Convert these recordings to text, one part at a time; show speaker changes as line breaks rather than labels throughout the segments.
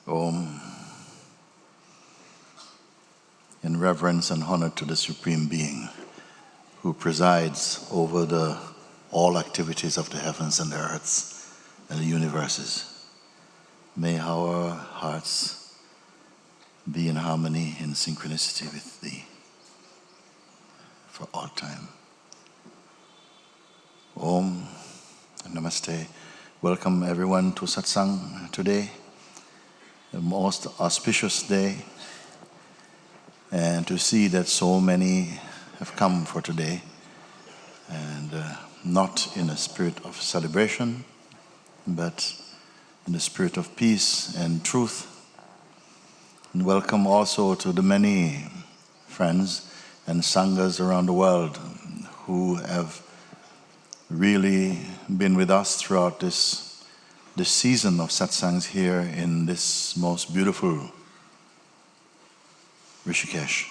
Om. In reverence and honor to the Supreme Being who presides over all activities of the heavens and the earths and the universes, may our hearts be in harmony, in synchronicity with Thee for all time. Om. Namaste. Welcome everyone to Satsang today, the most auspicious day, and to see that so many have come for today, and not in a spirit of celebration, but in the spirit of peace and truth. And welcome also to the many friends and sanghas around the world who have really been with us throughout this season of satsangs here in this most beautiful Rishikesh.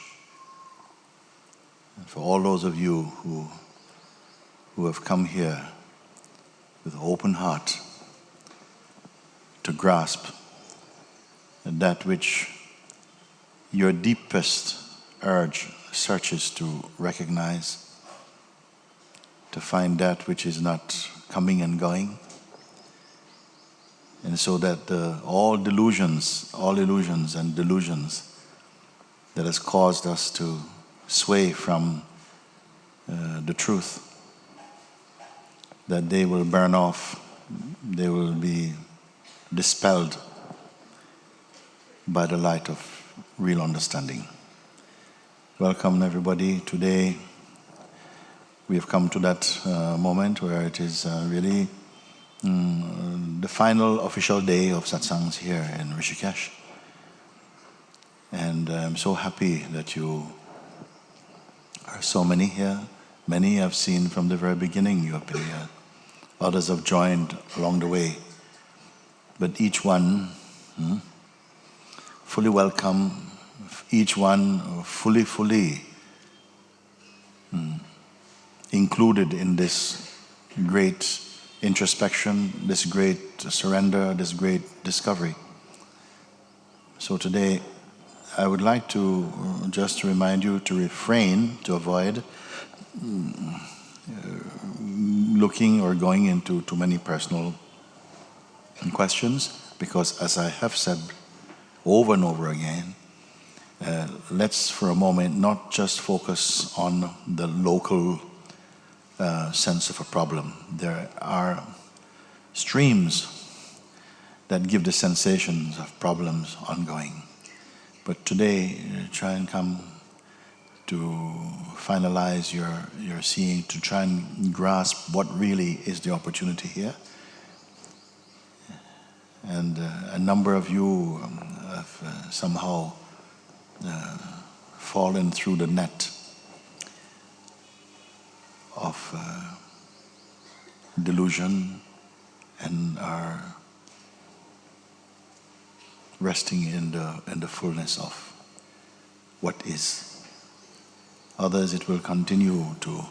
And for all those of you who have come here with an open heart to grasp that which your deepest urge searches to recognize, to find that which is not coming and going, and so that all illusions and delusions that has caused us to sway from the truth, that they will burn off, they will be dispelled by the light of real understanding. Welcome everybody. Today we have come to that moment where it is really the final official day of Satsangs here in Rishikesh. And I'm so happy that you are so many here. Many I've seen from the very beginning you have been here. Others have joined along the way. But each one fully welcome, each one fully included in this great introspection, this great surrender, this great discovery. So today, I would like to just remind you to refrain, to avoid looking or going into too many personal questions, because as I have said over and over again, let's for a moment not just focus on the local sense of a problem. There are streams that give the sensations of problems ongoing. But today, try and come to finalize your seeing, to try and grasp what really is the opportunity here. And a number of you have somehow fallen through the net of delusion and are resting in the fullness of what is. Others, it will continue to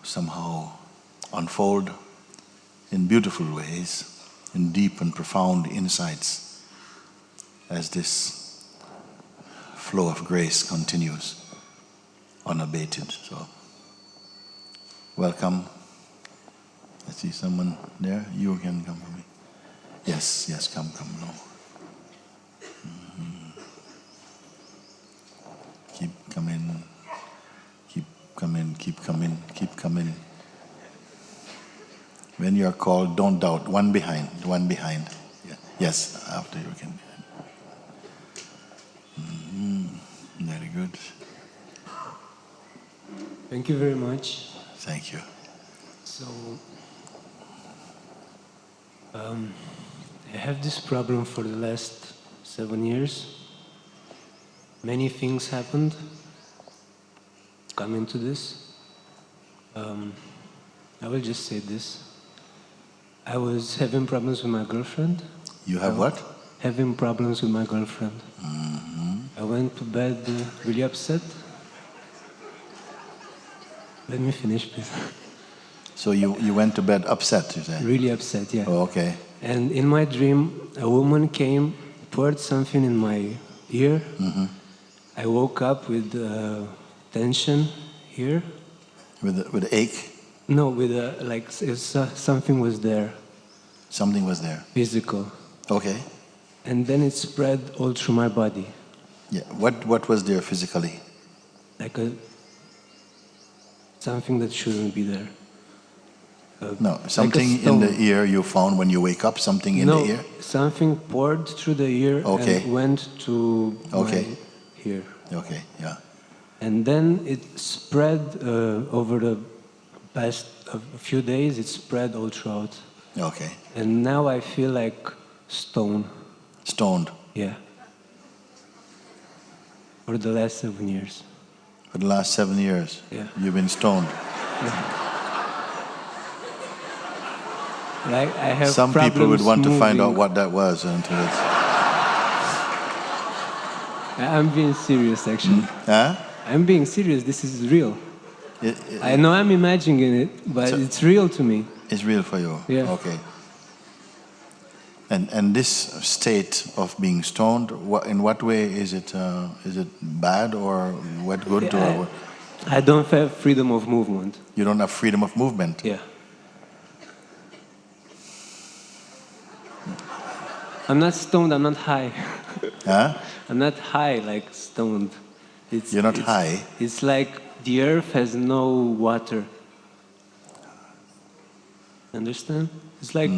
somehow unfold in beautiful ways, in deep and profound insights, as this flow of grace continues unabated. So, welcome. I see someone there. You can come for me. Yes, come, no. Keep coming. When you are called, don't doubt. One behind. Yeah. Yes, after you can. Very good.
Thank you very much.
Thank you.
So, I have this problem for the last 7 years. Many things happened coming to this. I will just say this. I was having problems with my girlfriend.
You have what?
Having problems with my girlfriend. I went to bed really upset. Let me finish, please.
So you went to bed upset, you say?
Really upset, yeah.
Oh, okay.
And in my dream, a woman came, poured something in my ear. I woke up with tension here.
With ache?
No, with like something was there.
Something was there.
Physical.
Okay.
And then it spread all through my body.
Yeah. What was there physically?
Like something that shouldn't be there.
No, something
like
in the ear you found when you wake up. Something in the ear.
Something poured through the ear and went to my ear.
Okay. Yeah.
And then it spread over the past a few days. It spread all throughout.
Okay.
And now I feel like stoned.
Stoned.
Yeah. For the last 7 years.
For the last 7 years.
Yeah.
You've been stoned.
Yeah. Like I have
Some people would want to find out what that was until it's...
I'm being serious, actually.
Huh?
I'm being serious. This is real. I know I'm imagining it, but it's real to me.
It's real for you?
Yeah.
Okay. And this state of being stoned, in what way is it bad or what good? Or
I don't have freedom of movement.
You don't have freedom of movement?
Yeah. I'm not stoned, I'm not high.
Huh?
I'm not high like stoned.
You're not high?
It's like the earth has no water. Understand? It's like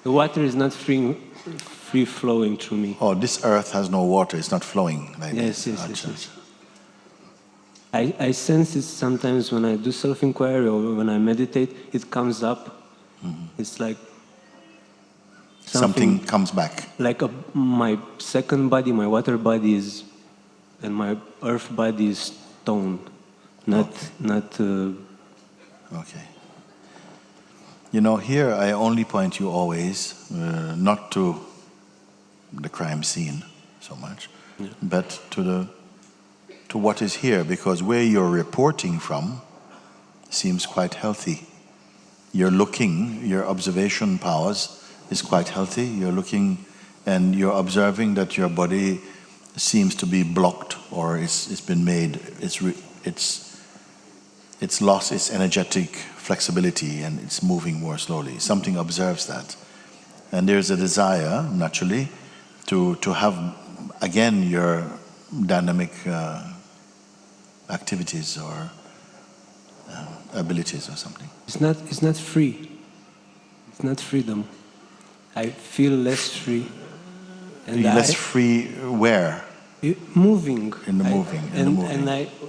the water is not free flowing through me.
Oh, this earth has no water, it's not flowing like
yes,
this.
Yes. I sense it sometimes when I do self-inquiry or when I meditate, it comes up. It's like
Something comes back.
like my second body, my water body is, and my earth body is stone, not
Okay. You know, here I only point you always, not to the crime scene so much, but to what is here, because where you're reporting from seems quite healthy. You're looking, your observation powers is quite healthy. You're looking and you're observing that your body seems to be blocked, or it's been made, it's lost its energetic flexibility and it's moving more slowly. Something observes that. And there's a desire, naturally, to have, again, your dynamic activities or abilities or something.
It's not free. It's not freedom. I feel less free. And
less free where?
Moving.
In the moving.
And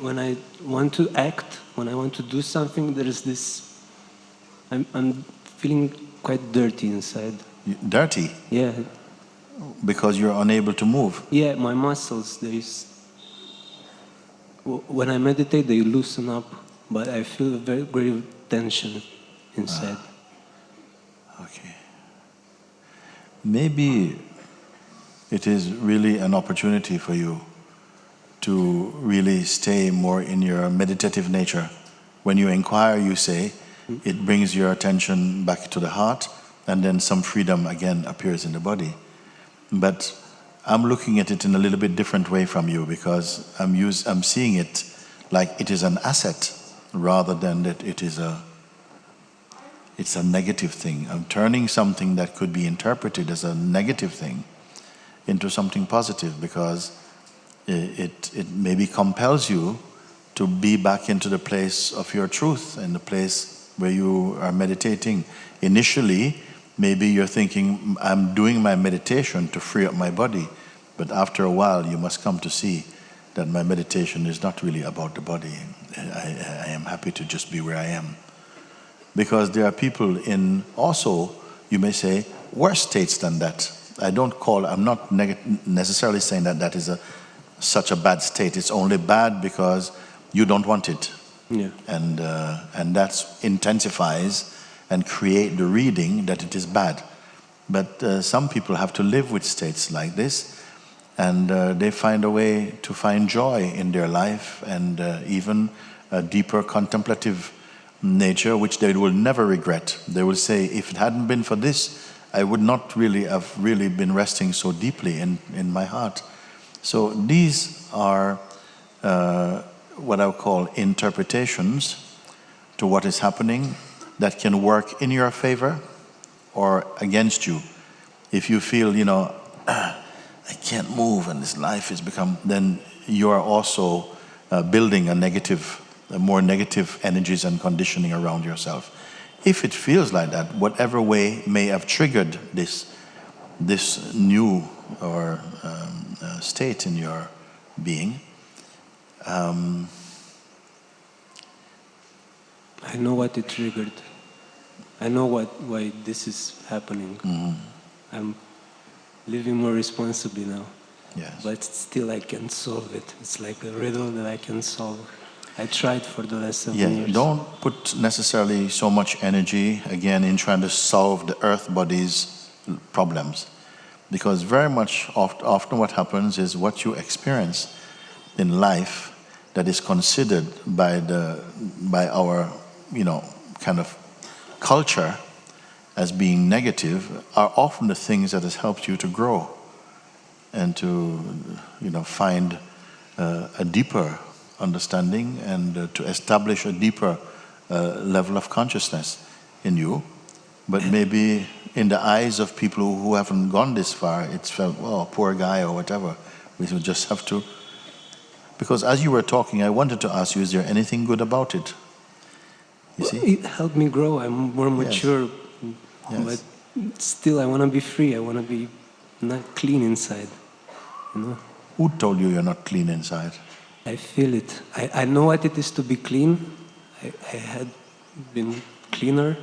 when I want to act, when I want to do something, there is this. I'm feeling quite dirty inside.
Dirty?
Yeah.
Because you're unable to move.
Yeah, my muscles. When I meditate, they loosen up, but I feel a very great tension inside.
Okay. Maybe it is really an opportunity for you to really stay more in your meditative nature. When you inquire, you say, it brings your attention back to the heart, and then some freedom again appears in the body. But I'm looking at it in a little bit different way from you, because I'm seeing it like it is an asset rather than that it's a negative thing. I'm turning something that could be interpreted as a negative thing into something positive, because it maybe compels you to be back into the place of your truth, and the place where you are meditating. Initially, maybe you're thinking, I'm doing my meditation to free up my body, but after a while you must come to see that my meditation is not really about the body. I am happy to just be where I am. Because there are people in also, you may say, worse states than that. I'm not necessarily saying that is such a bad state. It's only bad because you don't want it.
Yeah.
And that intensifies and create the reading that it is bad. But some people have to live with states like this, and they find a way to find joy in their life, and even a deeper contemplative nature, which they will never regret. They will say, if it hadn't been for this, I would not really have been resting so deeply in my heart. So these are what I would call interpretations to what is happening that can work in your favor or against you. If you feel, I can't move and this life has become, then you are also building more negative energies and conditioning around yourself. If it feels like that, whatever way may have triggered this new or state in your being,
I know what it triggered. I know why this is happening. I'm living more responsibly now.
Yes.
But still I can't solve it. It's like a riddle that I can solve. I tried for the last 7 years.
Don't put necessarily so much energy, again, in trying to solve the earth body's problems. Because very much often what happens is what you experience in life that is considered by our, kind of culture as being negative are often the things that has helped you to grow and to, find a deeper understanding and to establish a deeper level of consciousness in you. But maybe in the eyes of people who haven't gone this far, it's felt, well, poor guy or whatever. We would just have to. Because as you were talking, I wanted to ask you, is there anything good about it? You see?
It helped me grow. I'm more mature.
Yes.
But still, I want to be free. I want to be not clean inside.
Who told you you're not clean inside?
I feel it. I know what it is to be clean. I had been cleaner.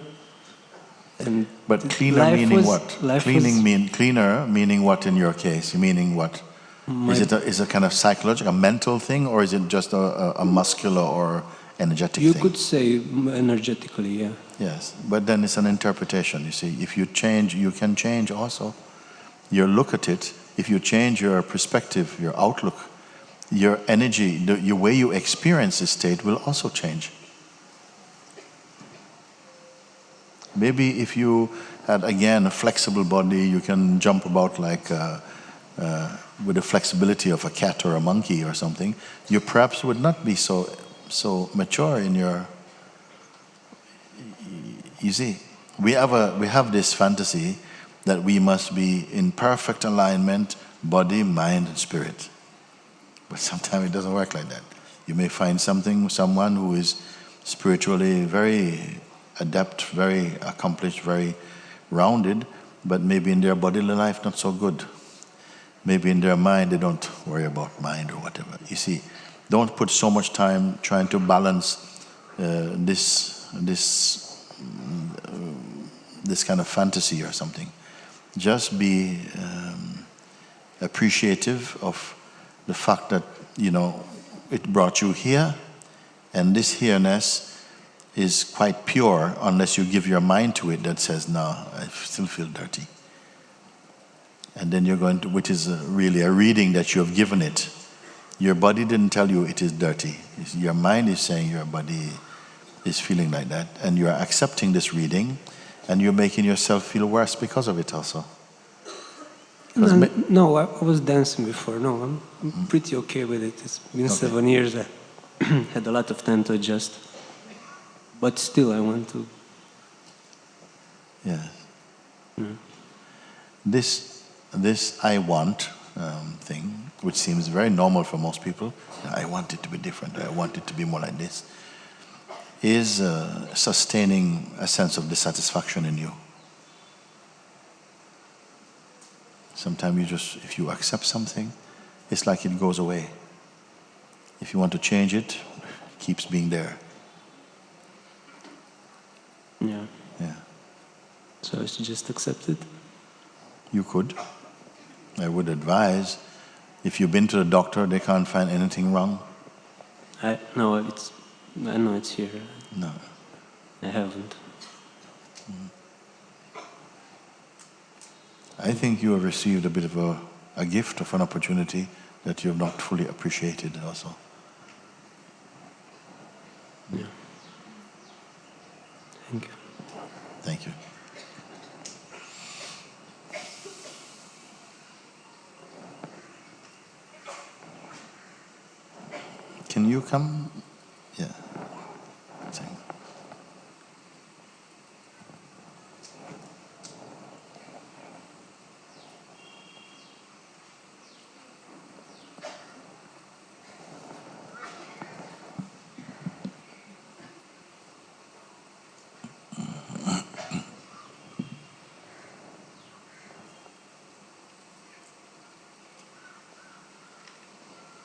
And
but cleaner meaning what?
Cleaning
cleaner meaning what in your case? Meaning what? Is it a kind of psychological, a mental thing, or is it just a muscular or energetic thing?
You could say energetically, yeah.
Yes, but then it's an interpretation, you see. If you change, you can change also. You look at it, if you change your perspective, your outlook, your energy, the way you experience this state will also change. Maybe if you had, again, a flexible body, you can jump about like with the flexibility of a cat or a monkey or something, you perhaps would not be so mature in your... You see, we have this fantasy that we must be in perfect alignment, body, mind, and spirit. But sometimes it doesn't work like that. You may find someone who is spiritually very adept, very accomplished, very rounded, but maybe in their bodily life not so good. Maybe in their mind they don't worry about mind or whatever. You see, don't put so much time trying to balance this kind of fantasy or something. Just be appreciative of the fact that, it brought you here, and this here-ness is quite pure unless you give your mind to it that says, no, I still feel dirty. And then you're going to, which is really a reading that you have given it. Your body didn't tell you it is dirty. Your mind is saying your body is feeling like that, and you're accepting this reading, and you're making yourself feel worse because of it also.
No, I was dancing before. No, I'm pretty okay with it. It's been 7 years. I had a lot of time to adjust. But still, I want to...
Yes. Mm. This I want thing, which seems very normal for most people, I want it to be different, I want it to be more like this, is sustaining a sense of dissatisfaction in you. Sometimes if you accept something, it's like it goes away. If you want to change it, it keeps being there.
Yeah.
Yeah.
So I should just accept it?
You could. I would advise, if you've been to the doctor, they can't find anything wrong.
I know it's here.
No.
I haven't.
I think you have received a bit of a gift of an opportunity that you have not fully appreciated also.
Yeah. Thank you.
Thank you. Can you come? Yeah. Thank you.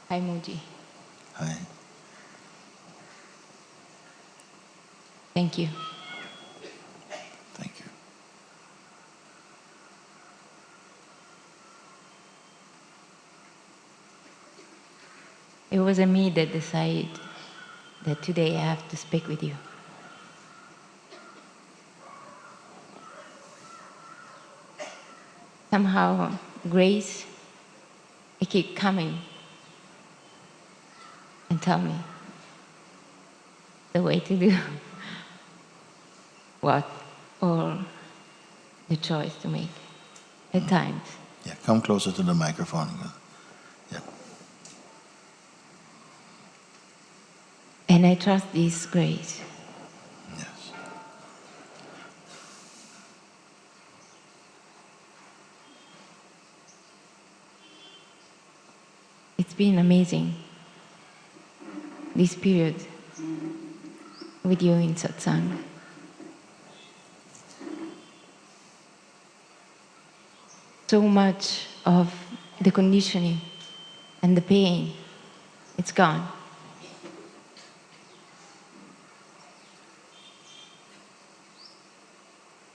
Hi, Moji.
Hi.
Thank you.
Thank you.
It wasn't me that decided that today I have to speak with you. Somehow, grace, it keep coming and tell me the way to do what, or the choice to make at times.
Yeah, come closer to the microphone. Yeah.
And I trust this grace.
Yes.
It's been amazing, this period with you in Satsang. So much of the conditioning and the pain It's gone.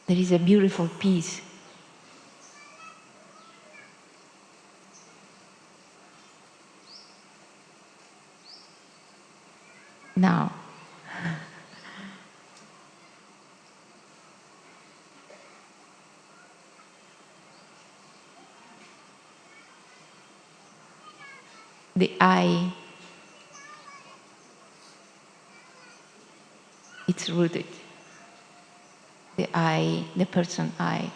There is a beautiful peace. Now, the I, it's rooted. The I, the person I,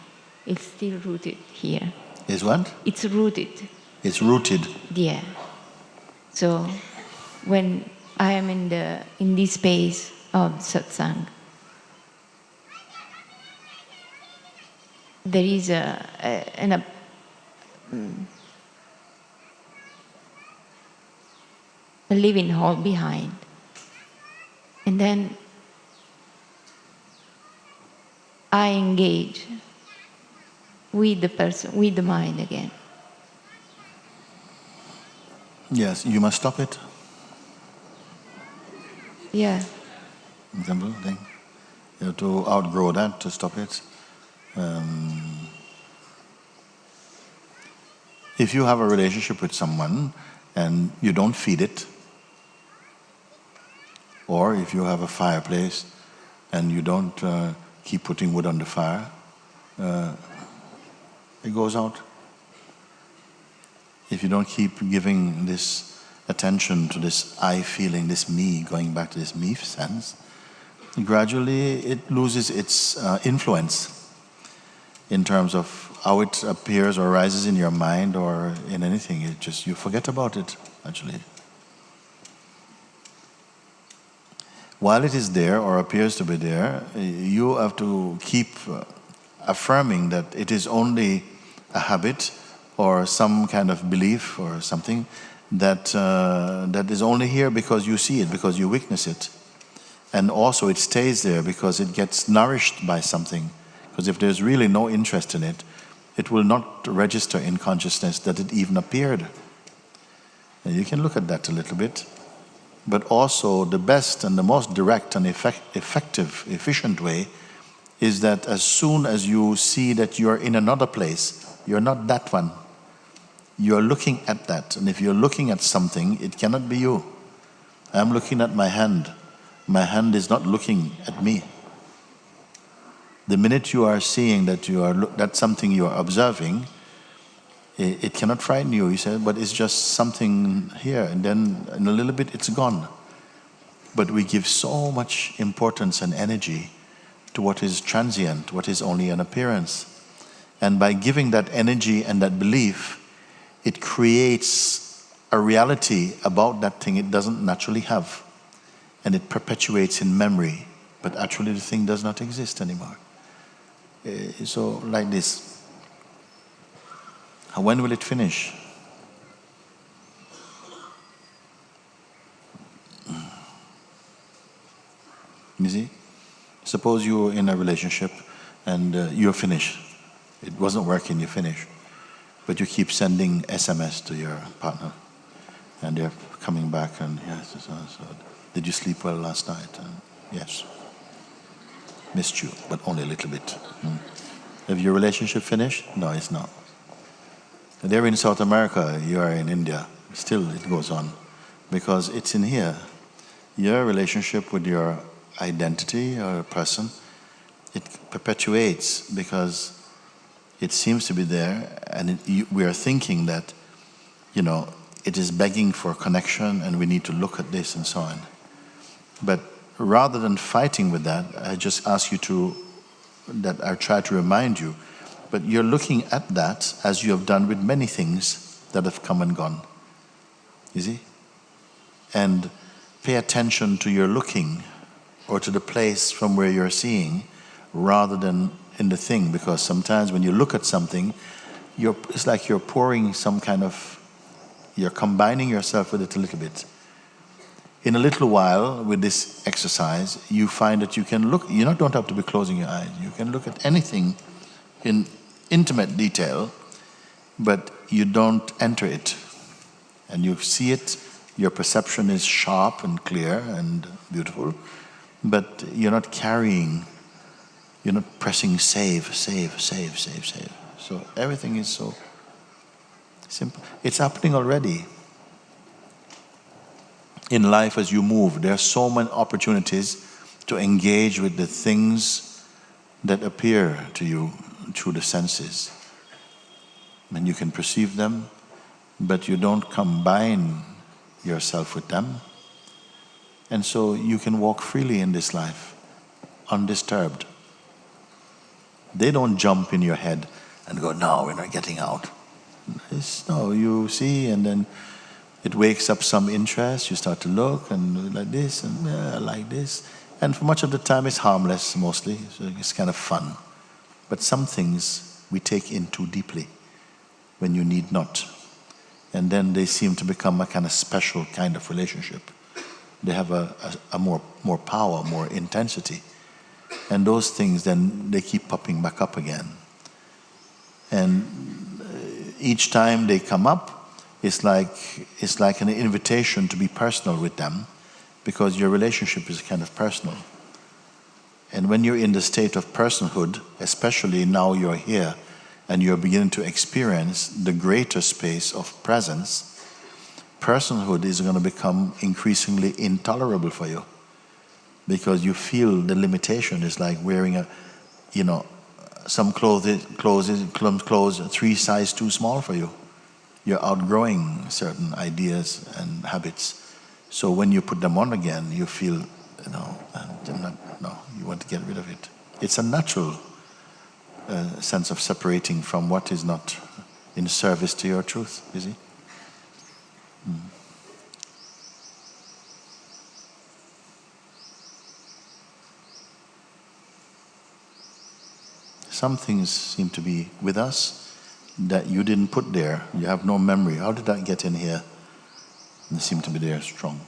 is still rooted here.
Is what?
It's rooted.
It's rooted.
Yeah. So when I am in this space of satsang, there is a living hall behind, and then I engage with the person, with the mind again.
Yes, you must stop it.
Yeah.
Simple thing. You have to outgrow that to stop it. If you have a relationship with someone and you don't feed it, or if you have a fireplace and you don't keep putting wood on the fire, it goes out. If you don't keep giving this attention to this I feeling, this me, going back to this me sense, gradually it loses its influence in terms of how it appears or arises in your mind or in anything. It just, you forget about it, actually. While it is there or appears to be there, you have to keep affirming that it is only a habit or some kind of belief or something that that is only here because you see it, because you witness it. And also it stays there because it gets nourished by something. Because if there's really no interest in it, it will not register in consciousness that it even appeared. And you can look at that a little bit. But also the best and the most direct and effective, efficient way is that as soon as you see that you're in another place, you're not that one. You're looking at that. And if you're looking at something, it cannot be you. I'm looking at my hand. My hand is not looking at me. The minute you are seeing that that's something you are observing, it cannot frighten you. You say, but it's just something here, and then in a little bit it's gone. But we give so much importance and energy to what is transient, what is only an appearance. And by giving that energy and that belief, it creates a reality about that thing it doesn't naturally have. And it perpetuates in memory. But actually the thing does not exist anymore. So like this. When will it finish? You see? Suppose you're in a relationship and you're finished. It wasn't working, you finished. But you keep sending SMS to your partner. And they're coming back and, yes, so, did you sleep well last night? And, yes. Missed you, but only a little bit. Have your relationship finished? No, it's not. They're in South America, you are in India. Still it goes on. Because it's in here. Your relationship with your identity or person, it perpetuates because it seems to be there, and we are thinking that, it is begging for connection and we need to look at this and so on. But rather than fighting with that, I just ask you that I try to remind you, but you're looking at that as you have done with many things that have come and gone. You see? And pay attention to your looking or to the place from where you're seeing rather than in the thing, because sometimes when you look at something, it's like you're pouring some kind of, you're combining yourself with it a little bit. In a little while, with this exercise, you find that you can look, you don't have to be closing your eyes. You can look at anything in intimate detail, but you don't enter it. And you see it Your perception is sharp and clear and beautiful, but you're not carrying, you're not pressing save. So everything is so simple. It's happening already. In life as you move, there are so many opportunities to engage with the things that appear to you through the senses. And you can perceive them, but you don't combine yourself with them. And so you can walk freely in this life, undisturbed. They don't jump in your head and go, no, we're not getting out. No, you see, and then it wakes up some interest. You start to look and like this and like this. And for much of the time it's harmless mostly, so it's kind of fun. But some things we take in too deeply when you need not. And then they seem to become a kind of special kind of relationship. They have a more power, more intensity. And those things then they keep popping back up again. And each time they come up, it's like an invitation to be personal with them, because your relationship is kind of personal. And when you're in the state of personhood, especially now you're here and you're beginning to experience the greater space of presence, personhood is going to become increasingly intolerable for you, because you feel the limitation. Is like wearing some clothes 3 sizes too small for you. You're outgrowing certain ideas and habits. So when you put them on again, you feel, you want to get rid of it. It's a natural sense of separating from what is not in service to your truth, you see? Some things seem to be with us that you didn't put there. You have no memory. How did that get in here? And they seem to be there strong.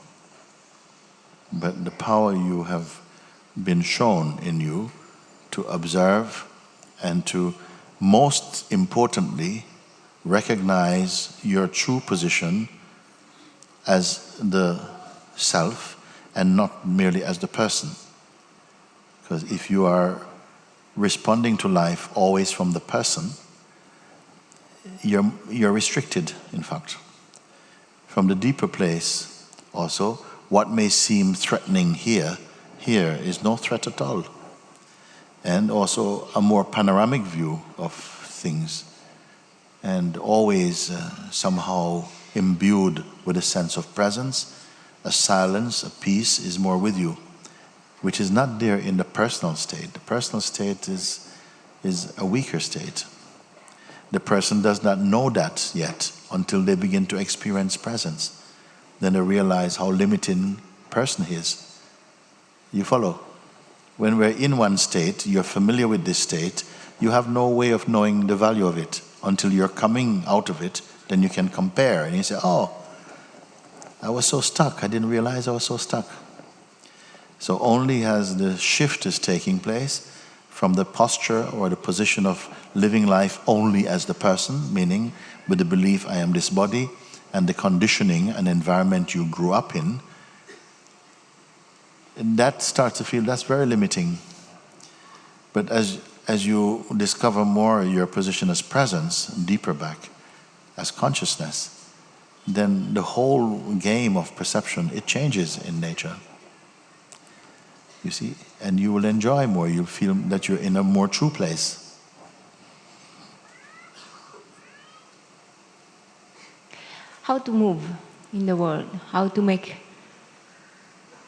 But the power you have been shown in you to observe and to, most importantly, recognize your true position as the self and not merely as the person. Because if you are responding to life always from the person, you're restricted, in fact. From the deeper place, also, what may seem threatening here is no threat at all. And also a more panoramic view of things, and always somehow imbued with a sense of presence, a silence, a peace is more with you, which is not there in the personal state. The personal state is a weaker state. The person does not know that yet until they begin to experience presence. Then they realize how limiting person is. You follow? When we're in one state, you're familiar with this state, you have no way of knowing the value of it until you're coming out of it. Then you can compare and you say, oh, I was so stuck. I didn't realize I was so stuck. So only as the shift is taking place from the posture or the position of living life only as the person, meaning with the belief I am this body, and the conditioning and environment you grew up in, and that starts to feel that's very limiting. But as you discover more your position as presence, deeper back, as consciousness, then the whole game of perception, it changes in nature. You see, and you will enjoy more. You'll feel that you're in a more true place.
How to move in the world? How to make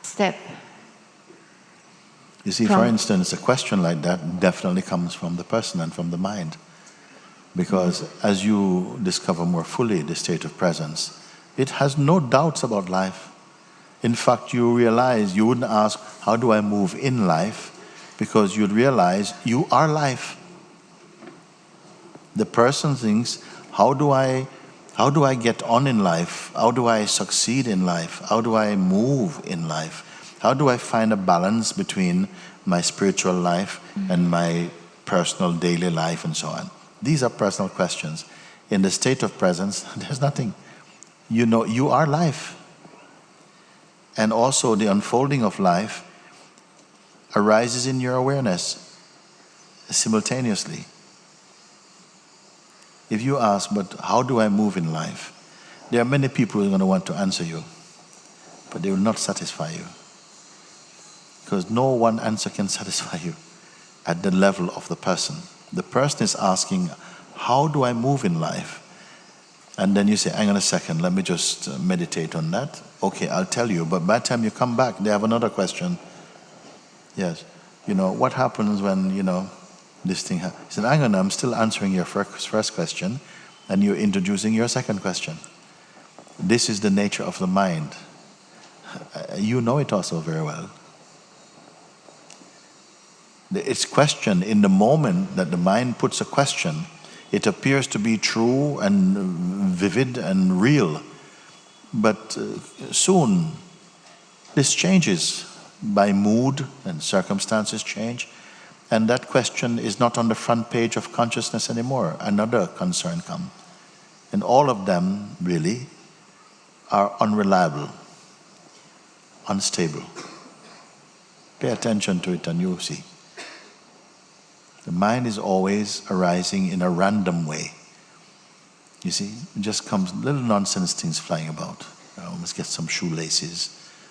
step?
You see, for instance, a question like that definitely comes from the person and from the mind. Because as you discover more fully the state of presence, it has no doubts about life. In fact, you realize you wouldn't ask, how do I move in life? Because you'd realize you are life. The person thinks, how do I get on in life? How do I succeed in life? How do I move in life? How do I find a balance between my spiritual life and my personal daily life and so on? These are personal questions. In the state of presence, there's nothing. You know, you are life. and also the unfolding of life arises in your awareness simultaneously. If you ask, but how do I move in life? There are many people who are going to want to answer you, but they will not satisfy you. Because no one answer can satisfy you at the level of the person. The person is asking, how do I move in life? And then you say, hang on a second, let me just meditate on that. Okay, I'll tell you, but by the time you come back, they have another question. Yes, what happens when, this thing happens? He said, hang on, I'm still answering your first question, and you're introducing your second question. This is the nature of the mind. You know it also very well. It's question in the moment that the mind puts a question. It appears to be true and vivid and real. But soon, this changes by mood and circumstances change. And that question is not on the front page of consciousness anymore. Another concern comes. And all of them, really, are unreliable, unstable. Pay attention to it and you'll see. The mind is always arising in a random way. You see, it just comes, little nonsense things flying about. I must get some shoelaces.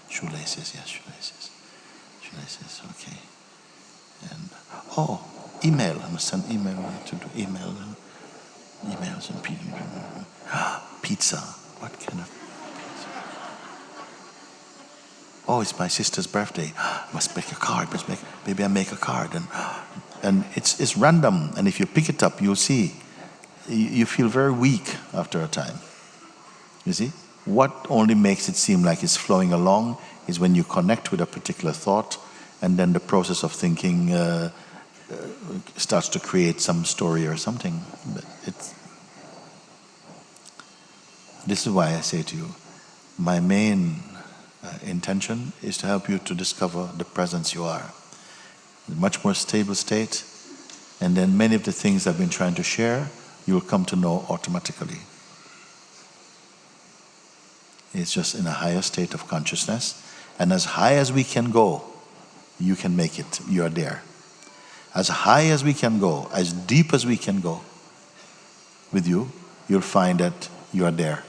Shoelaces, yes, shoelaces. Shoelaces, okay. And, email. I must send email to do email. Emails and pizza. What kind of pizza? Oh, it's my sister's birthday. I must make a card. Maybe I make a card. And it's random. And if you pick it up, you'll see. You feel very weak after a time. You see? What only makes it seem like it's flowing along is when you connect with a particular thought, and then the process of thinking starts to create some story or something. But this is why I say to you, my main intention is to help you to discover the presence you are. A much more stable state, and then many of the things I've been trying to share, you will come to know automatically. It's just in a higher state of consciousness, and as high as we can go, you can make it. You are there. As high as we can go, as deep as we can go with you, you'll find that you are there.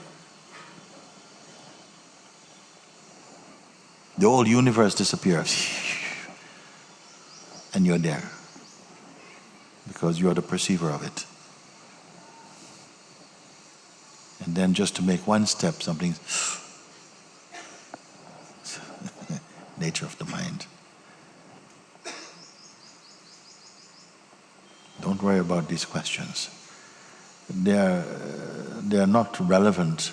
The whole universe disappears, and you're there, because you are the perceiver of it. And then just to make one step, something, nature of the mind. Don't worry about these questions. They are not relevant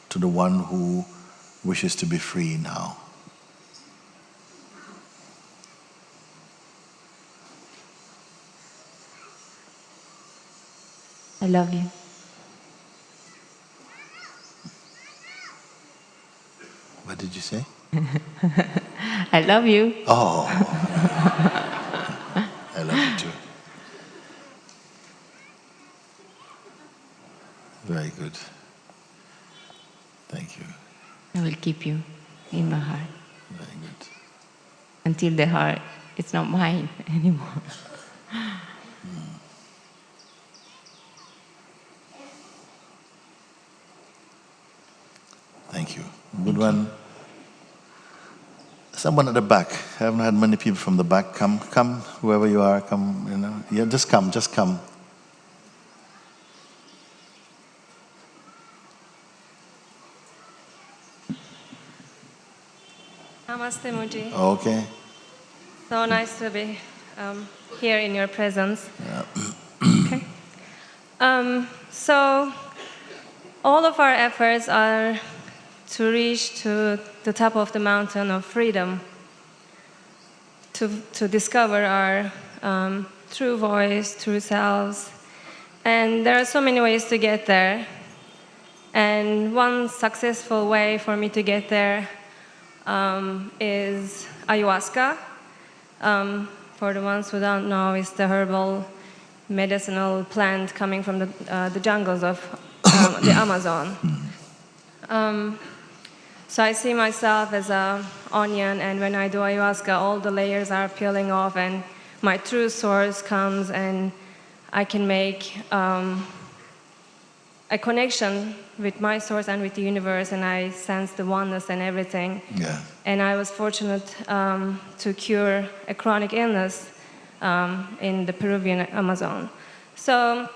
to the one who wishes to be free now.
I love you.
What did you say?
I love you.
Oh. I love you too. Very good. Thank you.
I will keep you in my heart.
Very good.
Until the heart is not mine anymore.
Thank you. Good one. Someone at the back. I haven't had many people from the back. Come, whoever you are, come, Yeah, just come.
Namaste, Muji.
Okay.
So nice to be here in your presence.
Yeah.
Okay. So all of our efforts are to reach to the top of the mountain of freedom, to discover our true voice, true selves. And there are so many ways to get there. And one successful way for me to get there is ayahuasca. For the ones who don't know, it's the herbal medicinal plant coming from the jungles of the Amazon. So I see myself as an onion, and when I do ayahuasca, all the layers are peeling off, and my true source comes, and I can make a connection with my source and with the universe, and I sense the oneness and everything.
Yeah.
And I was fortunate to cure a chronic illness in the Peruvian Amazon. So,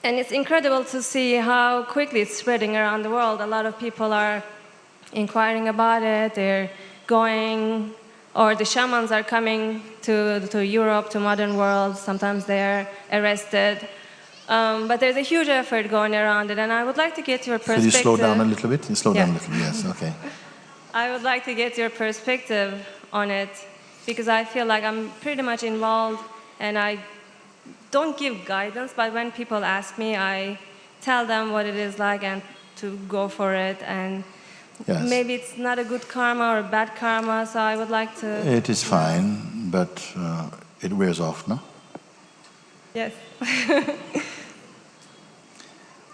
and it's incredible to see how quickly it's spreading around the world. A lot of people are inquiring about it, they're going, or the shamans are coming to Europe, to modern world, sometimes they're arrested. But there's a huge effort going around it, and I would like to get your perspective.
Could you slow down a little bit? You slow down a
Yeah.
little bit, yes, okay.
I would like to get your perspective on it, because I feel like I'm pretty much involved, and I don't give guidance, but when people ask me, I tell them what it is like and to go for it, and
Yes.
maybe it's not a good karma or bad karma, so I would like to...
It is fine, but it wears off, no?
Yes.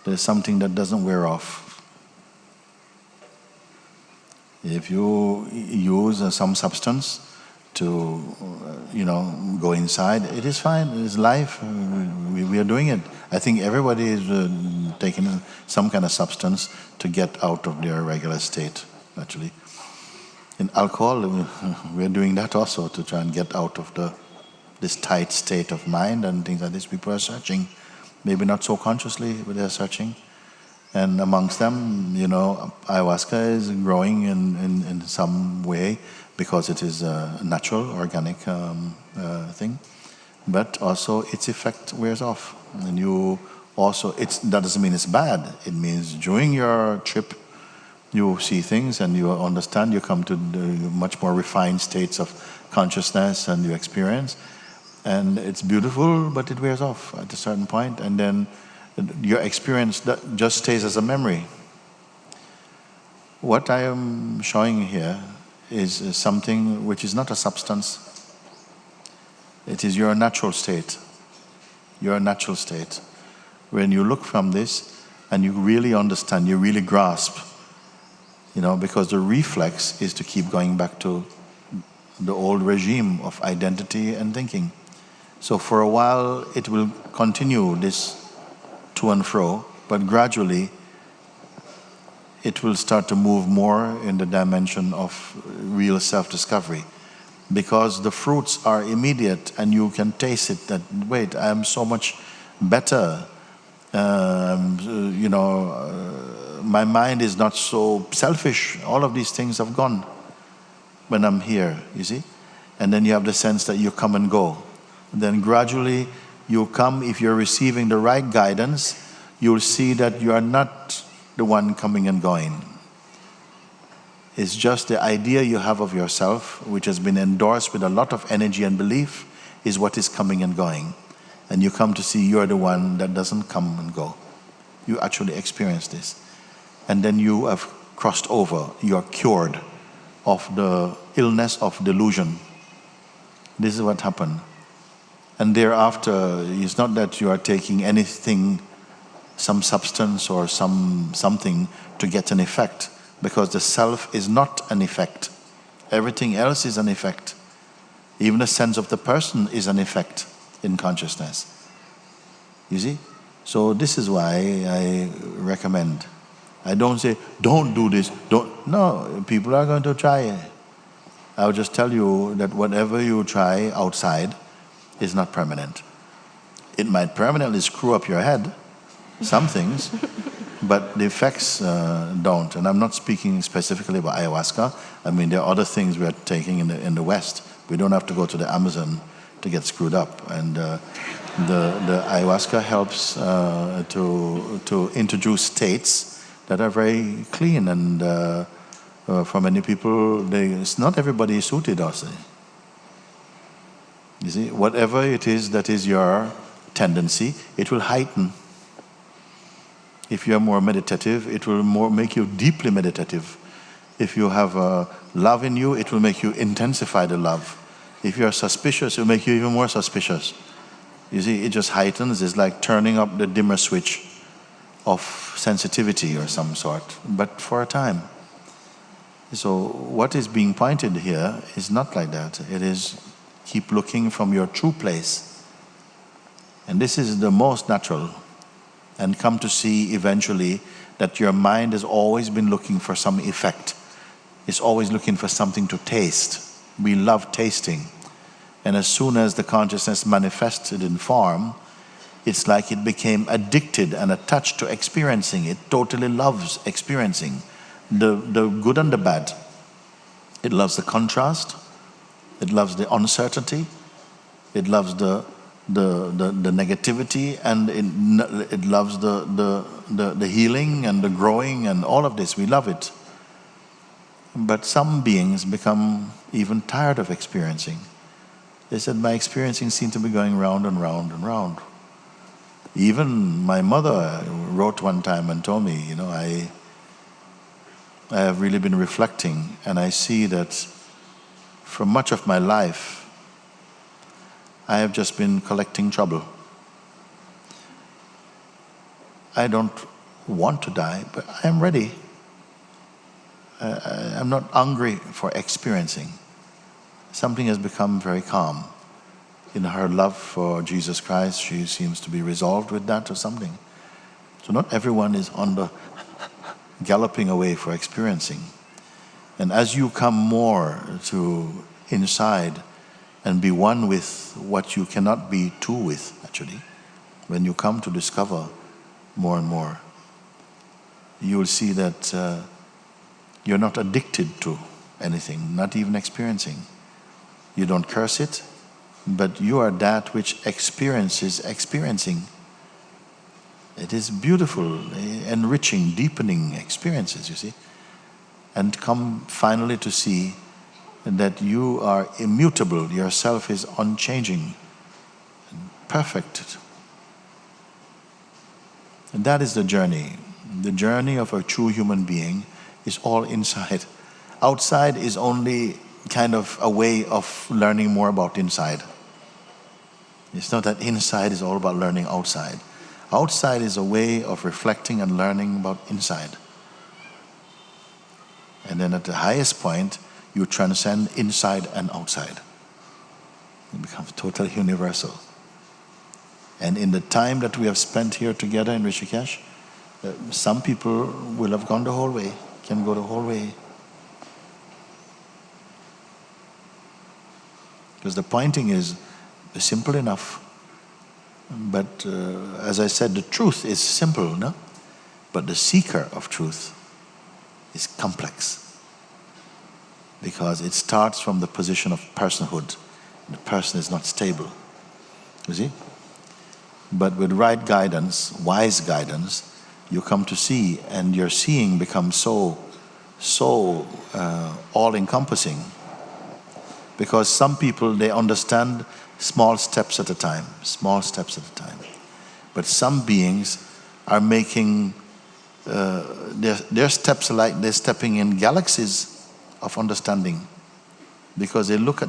There's something that doesn't wear off. If you use some substance to, go inside, it is fine. It is life. We are doing it. I think everybody is taking some kind of substance to get out of their regular state, actually. In alcohol, we are doing that also to try and get out of this tight state of mind and things like this. People are searching. Maybe not so consciously, but they're searching. And amongst them, ayahuasca is growing in some way because it is a natural, organic thing. But also its effect wears off. And that doesn't mean it's bad. It means during your trip, you see things and you understand, you come to the much more refined states of consciousness and you experience. And it's beautiful, but it wears off at a certain point, and then your experience just stays as a memory. What I am showing here is something which is not a substance. It is your natural state. Your natural state. When you look from this and you really understand, you really grasp, because the reflex is to keep going back to the old regime of identity and thinking. So for a while, it will continue this to and fro, but gradually, it will start to move more in the dimension of real self-discovery. Because the fruits are immediate and you can taste it that, wait, I am so much better. My mind is not so selfish. All of these things have gone when I'm here, you see? And then you have the sense that you come and go. Then gradually you come, if you're receiving the right guidance, you'll see that you are not the one coming and going. It's just the idea you have of yourself, which has been endorsed with a lot of energy and belief, is what is coming and going. And you come to see you're the one that doesn't come and go. You actually experience this. And then you have crossed over, you're cured of the illness of delusion. This is what happened. And thereafter, it's not that you are taking anything, some substance or something to get an effect, because the self is not an effect. Everything else is an effect. Even the sense of the person is an effect in consciousness. You see? So this is why I recommend. I don't say, don't do this, don't. No, people are going to try. I'll just tell you that whatever you try outside is not permanent. It might permanently screw up your head, some things, but the effects don't. And I'm not speaking specifically about ayahuasca. I mean, there are other things we are taking in the West. We don't have to go to the Amazon to get screwed up. And the ayahuasca helps to introduce states that are very clean. And for many people, it's not everybody is suited also. You see, whatever it is that is your tendency, it will heighten. If you are more meditative, it will make you deeply meditative. If you have love in you, it will make you intensify the love. If you are suspicious, it will make you even more suspicious. You see, it just heightens. It's like turning up the dimmer switch of sensitivity or some sort, but for a time. So what is being pointed here is not like that. It is keep looking from your true place. And this is the most natural. And come to see eventually that your mind has always been looking for some effect. It's always looking for something to taste. We love tasting. And as soon as the consciousness manifested in form, it's like it became addicted and attached to experiencing. It totally loves experiencing the good and the bad. It loves the contrast. It loves the uncertainty. It loves the negativity, and it loves the healing and the growing and all of this. We love it. But some beings become even tired of experiencing. They said, my experiencing seemed to be going round and round and round. Even my mother wrote one time and told me, I have really been reflecting, and I see that for much of my life, I have just been collecting trouble. I don't want to die, but I am ready. I'm not hungry for experiencing. Something has become very calm. In her love for Jesus Christ, she seems to be resolved with that or something. So not everyone is on the galloping away for experiencing. And as you come more to inside and be one with what you cannot be two with, actually, when you come to discover more and more, you will see that you're not addicted to anything, not even experiencing. You don't curse it, but you are that which experiences experiencing. It is beautiful, enriching, deepening experiences, you see. And come finally to see that you are immutable, yourself is unchanging, perfect. And that is the journey. The journey of a true human being is all inside. Outside is only kind of a way of learning more about inside. It's not that inside is all about learning outside. Outside is a way of reflecting and learning about inside. And then at the highest point, you transcend inside and outside. It becomes totally universal. And in the time that we have spent here together in Rishikesh, some people will have gone the whole way, can go the whole way. Because the pointing is simple enough. But as I said, the truth is simple, no? But the seeker of truth is complex. Because it starts from the position of personhood. The person is not stable. You see? But with right guidance, wise guidance, you come to see, and your seeing becomes so all-encompassing. Because some people, they understand small steps at a time, But some beings are making, their steps are like they're stepping in galaxies of understanding, because they look at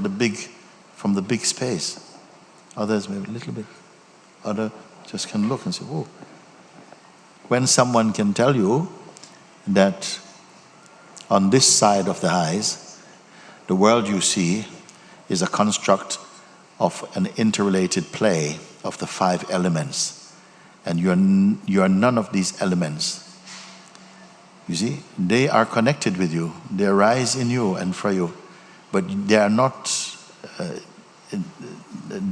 from the big space. Others maybe a little bit. Others just can look and say, whoa. When someone can tell you that on this side of the eyes, the world you see is a construct of an interrelated play of the 5 elements, and you are none of these elements. You see, they are connected with you. They arise in you and for you, but they are not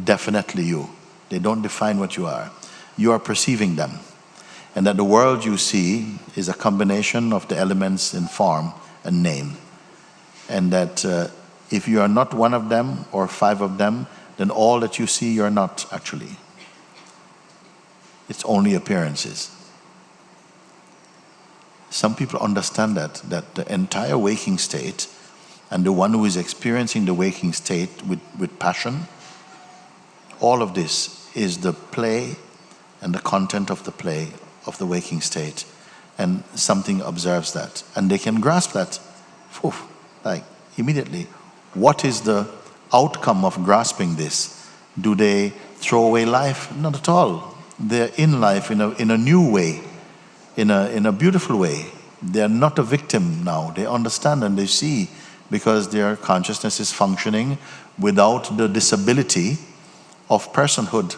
definitely you. They don't define what you are. You are perceiving them, and that the world you see is a combination of the elements in form and name, and that if you are not one of them or 5 of them, then all that you see you're not actually. It's only appearances. Some people understand that the entire waking state, and the one who is experiencing the waking state with passion, all of this is the play and the content of the play of the waking state. And something observes that. And they can grasp that, like immediately. What is the outcome of grasping this? Do they throw away life? Not at all. They're in life in a new way, in a beautiful way. They are not a victim now. They understand and they see, because their consciousness is functioning without the disability of personhood.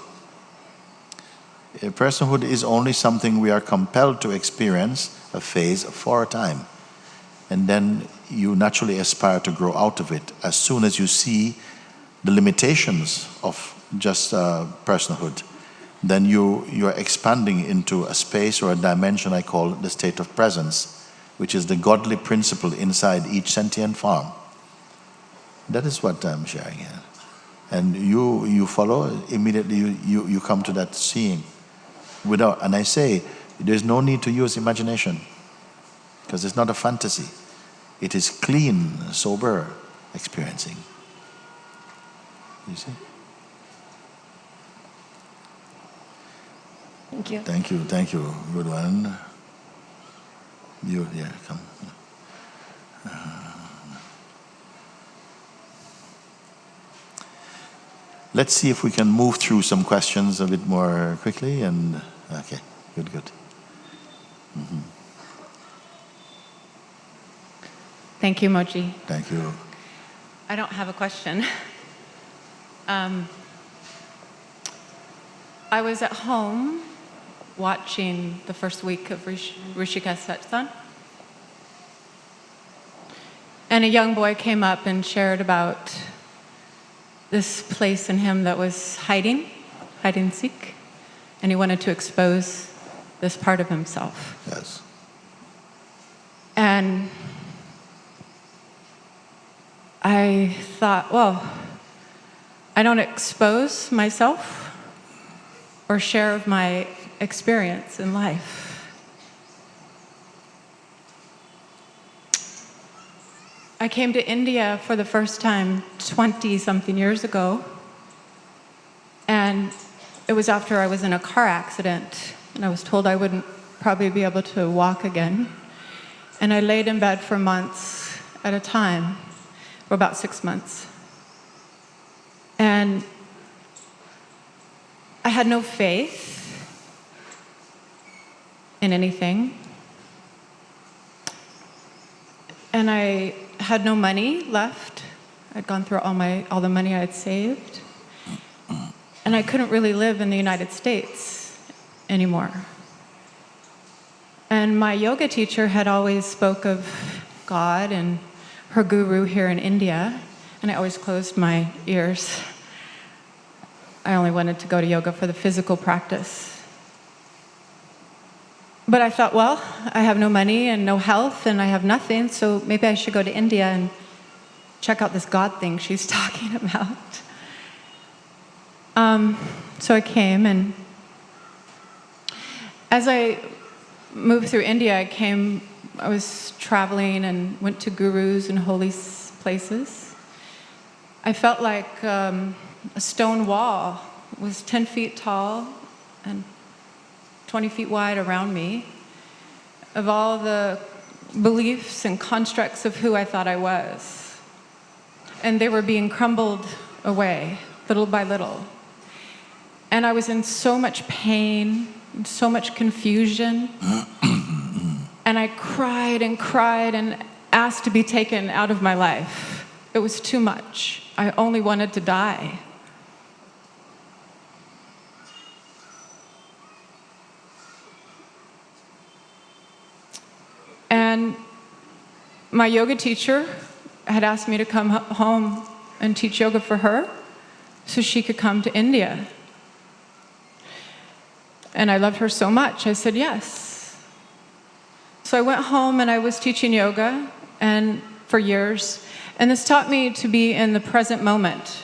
Personhood is only something we are compelled to experience a phase for a time. And then you naturally aspire to grow out of it as soon as you see the limitations of just personhood. Then you're expanding into a space or a dimension I call the state of presence, which is the godly principle inside each sentient form. That is what I'm sharing here. And you follow, immediately you come to that seeing. And I say, there's no need to use imagination, because it's not a fantasy. It is clean, sober experiencing. You see?
Thank you.
Thank you. Good one. Come. Let's see if we can move through some questions a bit more quickly. And okay, good. Mm-hmm.
Thank you, Moji.
Thank you.
I don't have a question. I was at home watching the first week of Rishikesh Satsang, and a young boy came up and shared about this place in him that was hide and seek, and he wanted to expose this part of himself.
Yes.
And I thought, well, I don't expose myself or share of my experience in life. I came to India for the first time 20-something years ago, and it was after I was in a car accident, and I was told I wouldn't probably be able to walk again. And I laid in bed for months at a time, for about 6 months. And I had no faith in anything. And I had no money left. I'd gone through all the money I had saved. And I couldn't really live in the United States anymore. And my yoga teacher had always spoke of God and her guru here in India, and I always closed my ears. I only wanted to go to yoga for the physical practice. But I thought, well, I have no money and no health and I have nothing, so maybe I should go to India and check out this God thing she's talking about. So I came, and as I moved through India, I was traveling and went to gurus and holy places. I felt like a stone wall was 10 feet tall and 20 feet wide around me, of all the beliefs and constructs of who I thought I was. And they were being crumbled away, little by little. And I was in so much pain, and so much confusion. And I cried and asked to be taken out of my life. It was too much. I only wanted to die. And my yoga teacher had asked me to come home and teach yoga for her so she could come to India. And I loved her so much, I said yes. So I went home and I was teaching yoga and for years. And this taught me to be in the present moment,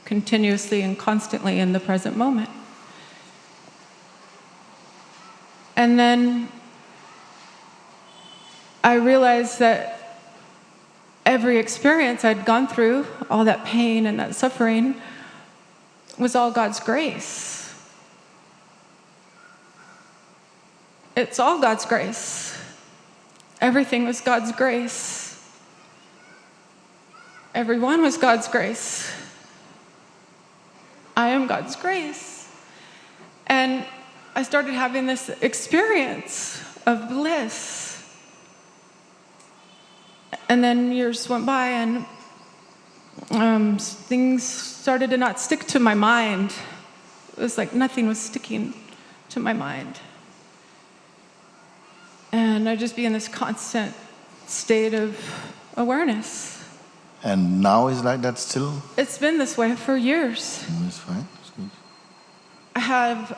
continuously and constantly in the present moment. And then I realized that every experience I'd gone through, all that pain and that suffering, was all God's grace. It's all God's grace. Everything was God's grace. Everyone was God's grace. I am God's grace. And I started having this experience of bliss And then years went by, and things started to not stick to my mind. It was like nothing was sticking to my mind. And I'd just be in this constant state of awareness.
And now is like that still?
It's been this way for years.
That's fine. That's good.
I have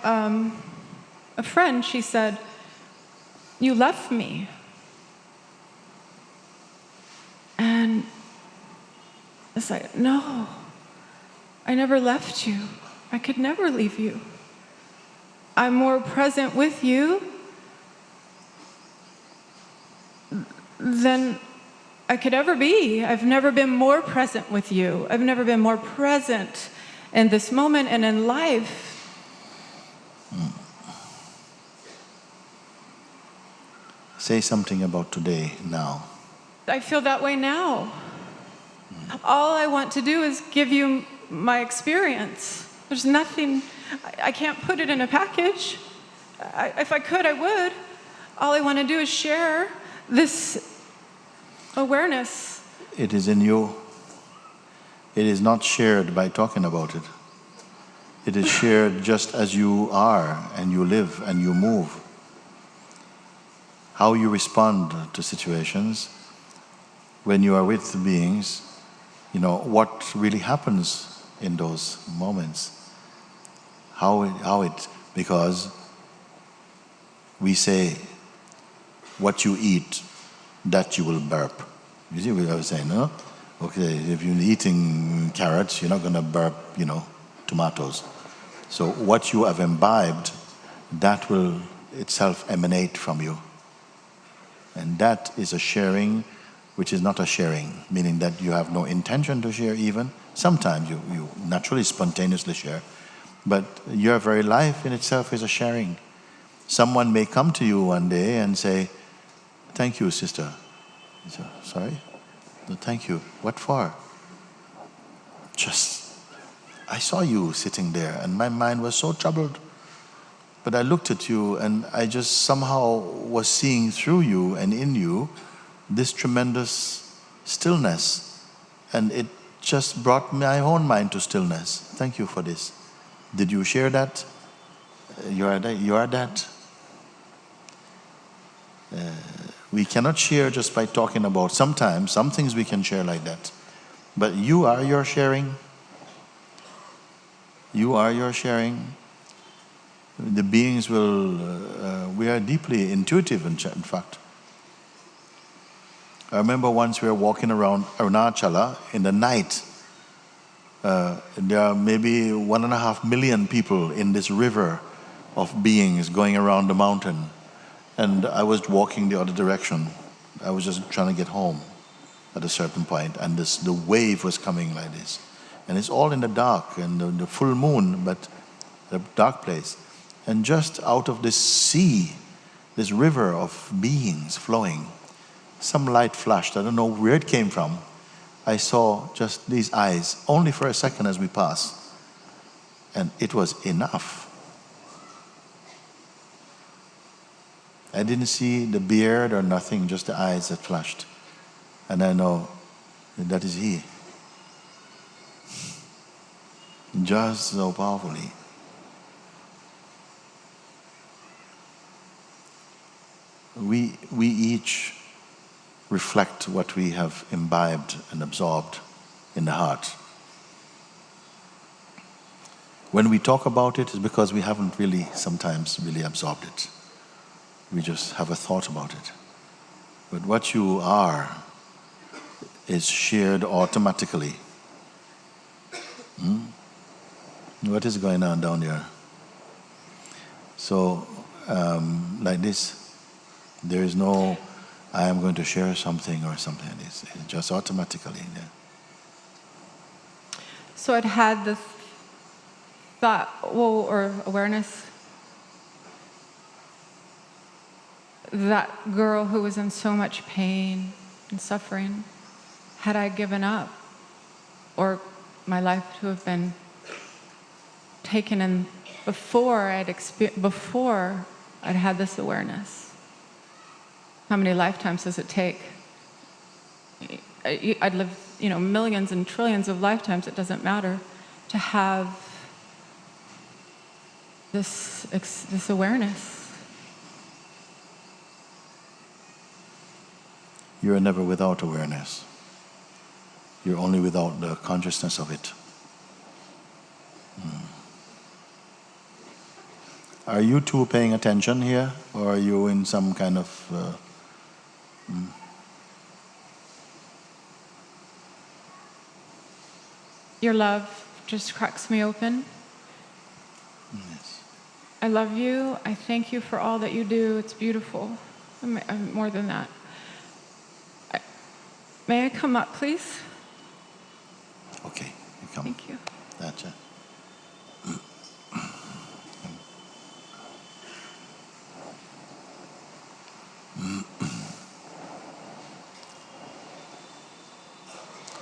a friend, she said, "You left me." And it's like, no, I never left you. I could never leave you. I'm more present with you than I could ever be. I've never been more present with you. I've never been more present in this moment and in life.
Say something about today, now.
I feel that way now. All I want to do is give you my experience. There's nothing, I can't put it in a package. If I could, I would. All I want to do is share this awareness.
It is in you. It is not shared by talking about it. It is shared just as you are, and you live, and you move. How you respond to situations when you are with beings, you know, what really happens in those moments. Because we say, what you eat, that you will burp. You see what I was saying, no? Okay, if you're eating carrots, you're not going to burp, tomatoes. So what you have imbibed, that will itself emanate from you. And that is a sharing which is not a sharing, meaning that you have no intention to share even. Sometimes you naturally, spontaneously share. But your very life in itself is a sharing. Someone may come to you one day and say, "Thank you, sister." You say, "Sorry? No, thank you. What for?" I saw you sitting there and my mind was so troubled. But I looked at you and I just somehow was seeing through you and in you this tremendous stillness. And it just brought my own mind to stillness. Thank you for this. Did you share that? You are that. We cannot share just by talking about. Sometimes, some things we can share like that. But you are your sharing. You are your sharing. The beings we are deeply intuitive in fact. I remember once we were walking around Arunachala in the night. There are maybe 1.5 million people in this river of beings going around the mountain. And I was walking the other direction. I was just trying to get home at a certain point, and the wave was coming like this. And it's all in the dark, and the full moon, but a dark place. And just out of this sea, this river of beings flowing, some light flashed. I don't know where it came from. I saw just these eyes, only for a second as we passed. And it was enough. I didn't see the beard or nothing, just the eyes that flashed. And I know that is he. Just so powerfully. We each reflect what we have imbibed and absorbed in the heart. When we talk about it, it's because we haven't sometimes really absorbed it. We just have a thought about it. But what you are is shared automatically. What is going on down there? So, like this, there is no, I am going to share something or something like this. It's just automatically there.
So I'd had this thought, or awareness, that girl who was in so much pain and suffering, had I given up, or my life to have been taken in before I'd had this awareness. How many lifetimes does it take I'd live, millions and trillions of lifetimes, it doesn't matter, to have this awareness.
You're never without awareness. You're only without the consciousness of it. Are you two paying attention here, or are you in some kind of...
Your love just cracks me open.
Yes.
I love you. I thank you for all that you do. It's beautiful. I'm more than that. May I come up, please?
Okay, you come.
Thank you.
Gotcha.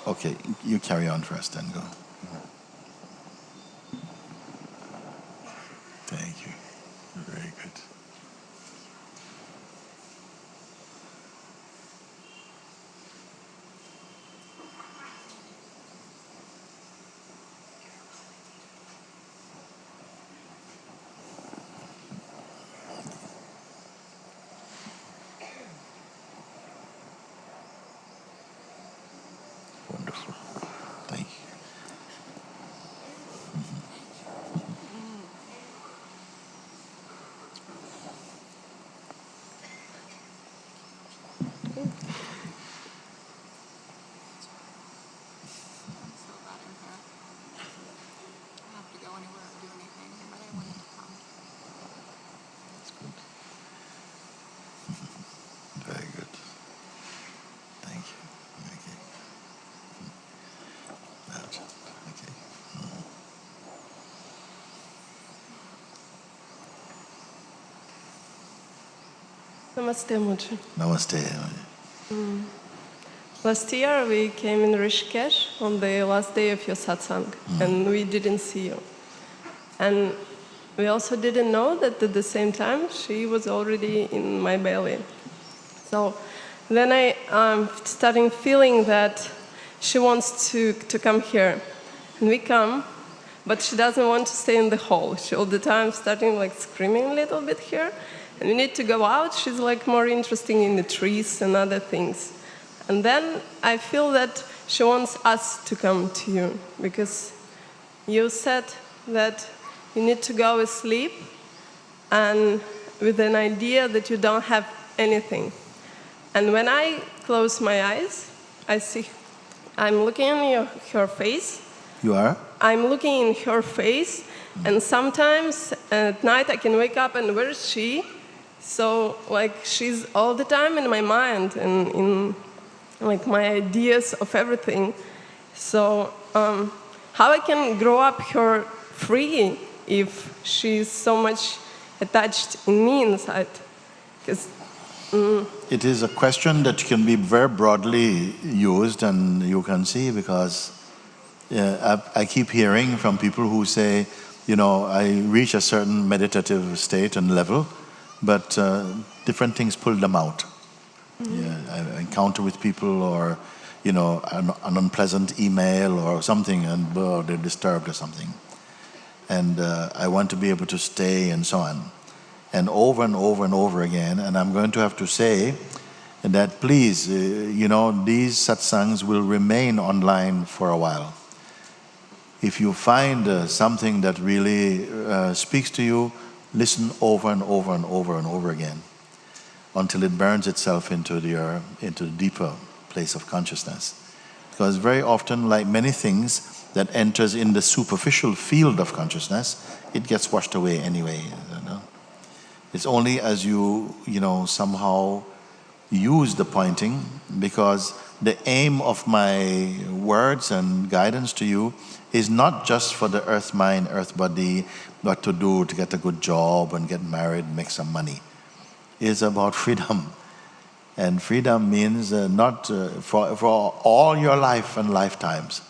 Okay, you carry on first, then go. Thank you. Very good. Wonderful. Thank you. That's good. Very good. Thank you. Okay. Gotcha. Okay.
Namaste, Mudra.
Namaste.
Last year we came in Rishikesh on the last day of your satsang, and we didn't see you. And we also didn't know that at the same time she was already in my belly. So then I started feeling that she wants to come here. And we come, but she doesn't want to stay in the hall. She all the time starting like screaming a little bit here. And we need to go out. She's like more interested in the trees and other things. And then I feel that she wants us to come to you, because you said that you need to go asleep and with an idea that you don't have anything. And when I close my eyes, I see, I'm looking in her face.
You are?
I'm looking in her face, and sometimes at night I can wake up and where is she? So like she's all the time in my mind and in like my ideas of everything. So how I can grow up her free if she's so much attached in me inside? Because
It is a question that can be very broadly used, and you can see, because I keep hearing from people who say, I reach a certain meditative state and level, but different things pull them out. Yeah, I encounter with people, or an unpleasant email or something, and they're disturbed or something, and I want to be able to stay, and so on, and over and over and over again. And I'm going to have to say that please, these satsangs will remain online for a while. If you find something that really speaks to you, listen over and over and over and over again, until it burns itself into the deeper place of consciousness. Because very often, like many things that enters in the superficial field of consciousness, it gets washed away anyway. It's only as you somehow use the pointing, because the aim of my words and guidance to you is not just for the earth mind, earth body, what to do to get a good job and get married, make some money. Is about freedom. And freedom means not for all your life and lifetimes.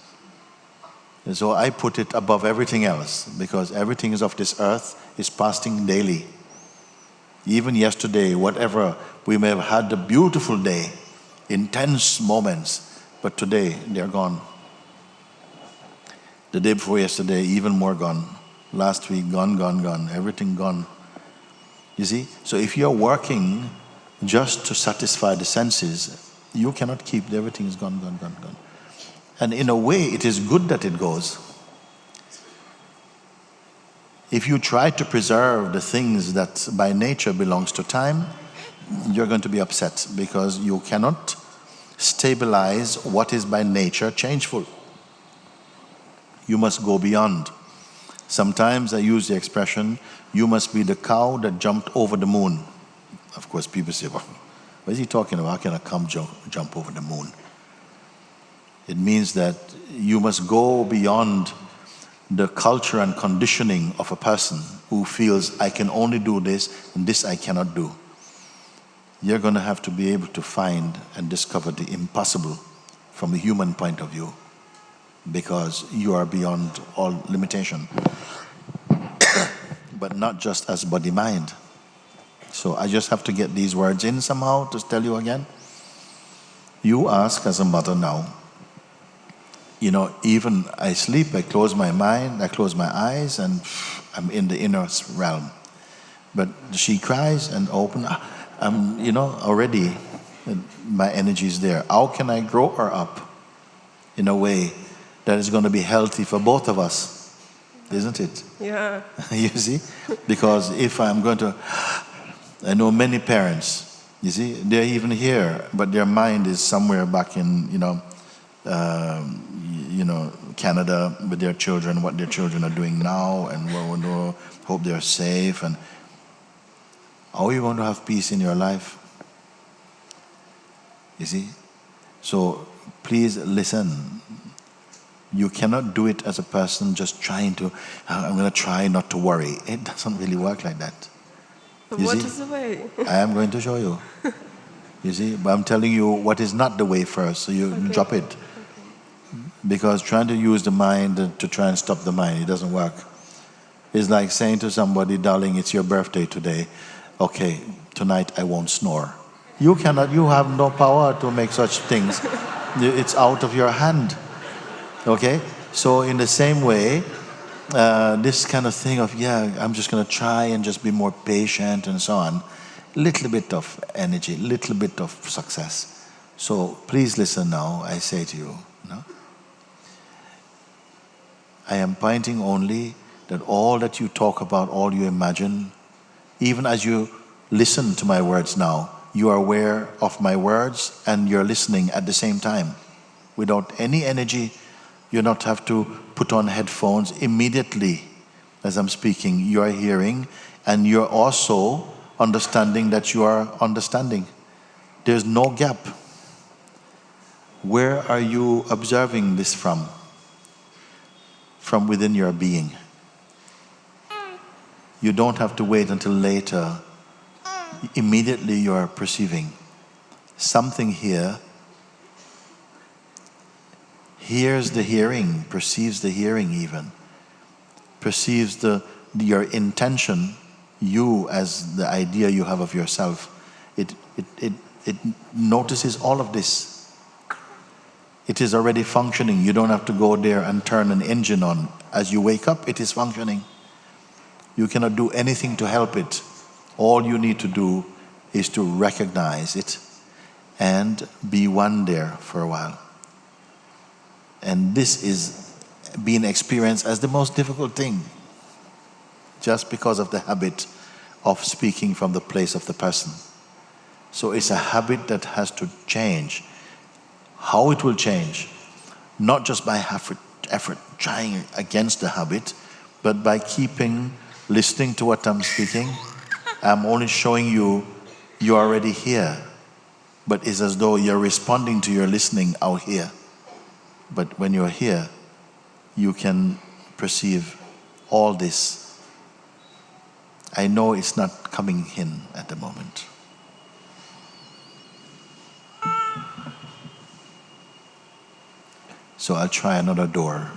And so I put it above everything else, because everything is of this earth is passing daily. Even yesterday, whatever, we may have had a beautiful day, intense moments, but today they're gone. The day before yesterday, even more gone. Last week, gone, everything gone. You see? So if you're working just to satisfy the senses, you cannot keep, everything is gone. And in a way, it is good that it goes. If you try to preserve the things that by nature belongs to time, you're going to be upset because you cannot stabilize what is by nature changeful. You must go beyond. Sometimes I use the expression, you must be the cow that jumped over the moon. Of course, people say, well, what is he talking about? How can a cow jump over the moon? It means that you must go beyond the culture and conditioning of a person who feels, I can only do this and this I cannot do. You're going to have to be able to find and discover the impossible from a human point of view, because you are beyond all limitation. But not just as body-mind. So I just have to get these words in somehow to tell you again. You ask as a mother now, even I sleep, I close my mind, I close my eyes, and I'm in the inner realm. But she cries and open, already my energy is there. How can I grow her up in a way that is going to be healthy for both of us? Isn't it?
Yeah.
You see? Because if I'm going to, I know many parents, you see, they're even here, but their mind is somewhere back in, Canada with their children, what their children are doing now, and hope they're safe. And how are you going to have peace in your life? You see? So please listen. You cannot do it as a person just trying to, I'm going to try not to worry. It doesn't really work like that.
But what is the way?
I am going to show you. You see? But I'm telling you what is not the way first, so you drop it. Okay. Because trying to use the mind to try and stop the mind, it doesn't work. It's like saying to somebody, darling, it's your birthday today. Okay, tonight I won't snore. You have no power to make such things. It's out of your hand. Okay? So in the same way, this kind of thing of, I'm just going to try and just be more patient and so on. Little bit of energy, little bit of success. So please listen now, I say to you. No? I am pointing only that all that you talk about, all you imagine, even as you listen to my words now, you are aware of my words and you're listening at the same time. Without any energy, you not have to put on headphones immediately as I'm speaking. You are hearing and you're also understanding that you are understanding. There's no gap. Where are you observing this from? From within your being. You don't have to wait until later. Immediately you are perceiving something here. Hears the hearing, perceives the hearing even. Perceives your intention, you as the idea you have of yourself. It notices all of this. It is already functioning. You don't have to go there and turn an engine on. As you wake up, it is functioning. You cannot do anything to help it. All you need to do is to recognize it and be one there for a while. And this is being experienced as the most difficult thing, just because of the habit of speaking from the place of the person. So it's a habit that has to change. How it will change? Not just by effort trying against the habit, but by listening to what I'm speaking. I'm only showing you you're already here, but it's as though you're responding to your listening out here. But when you're here, you can perceive all this. I know it's not coming in at the moment. So I'll try another door.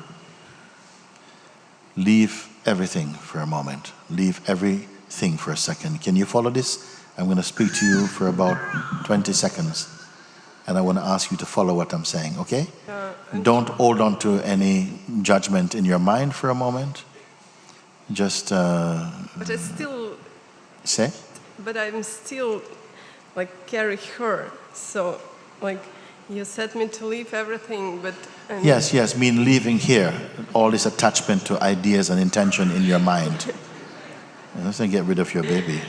Leave everything for a moment. Leave everything for a second. Can you follow this? I'm going to speak to you for about 20 seconds. and I want to ask you to follow what I'm saying, okay? Don't hold on to any judgment in your mind for a moment. Just
But I still,
say.
but I'm still like carry her. So like you said me to leave everything, but
Yes, mean leaving here all this attachment to ideas and intention in your mind. Let's not get rid of your baby.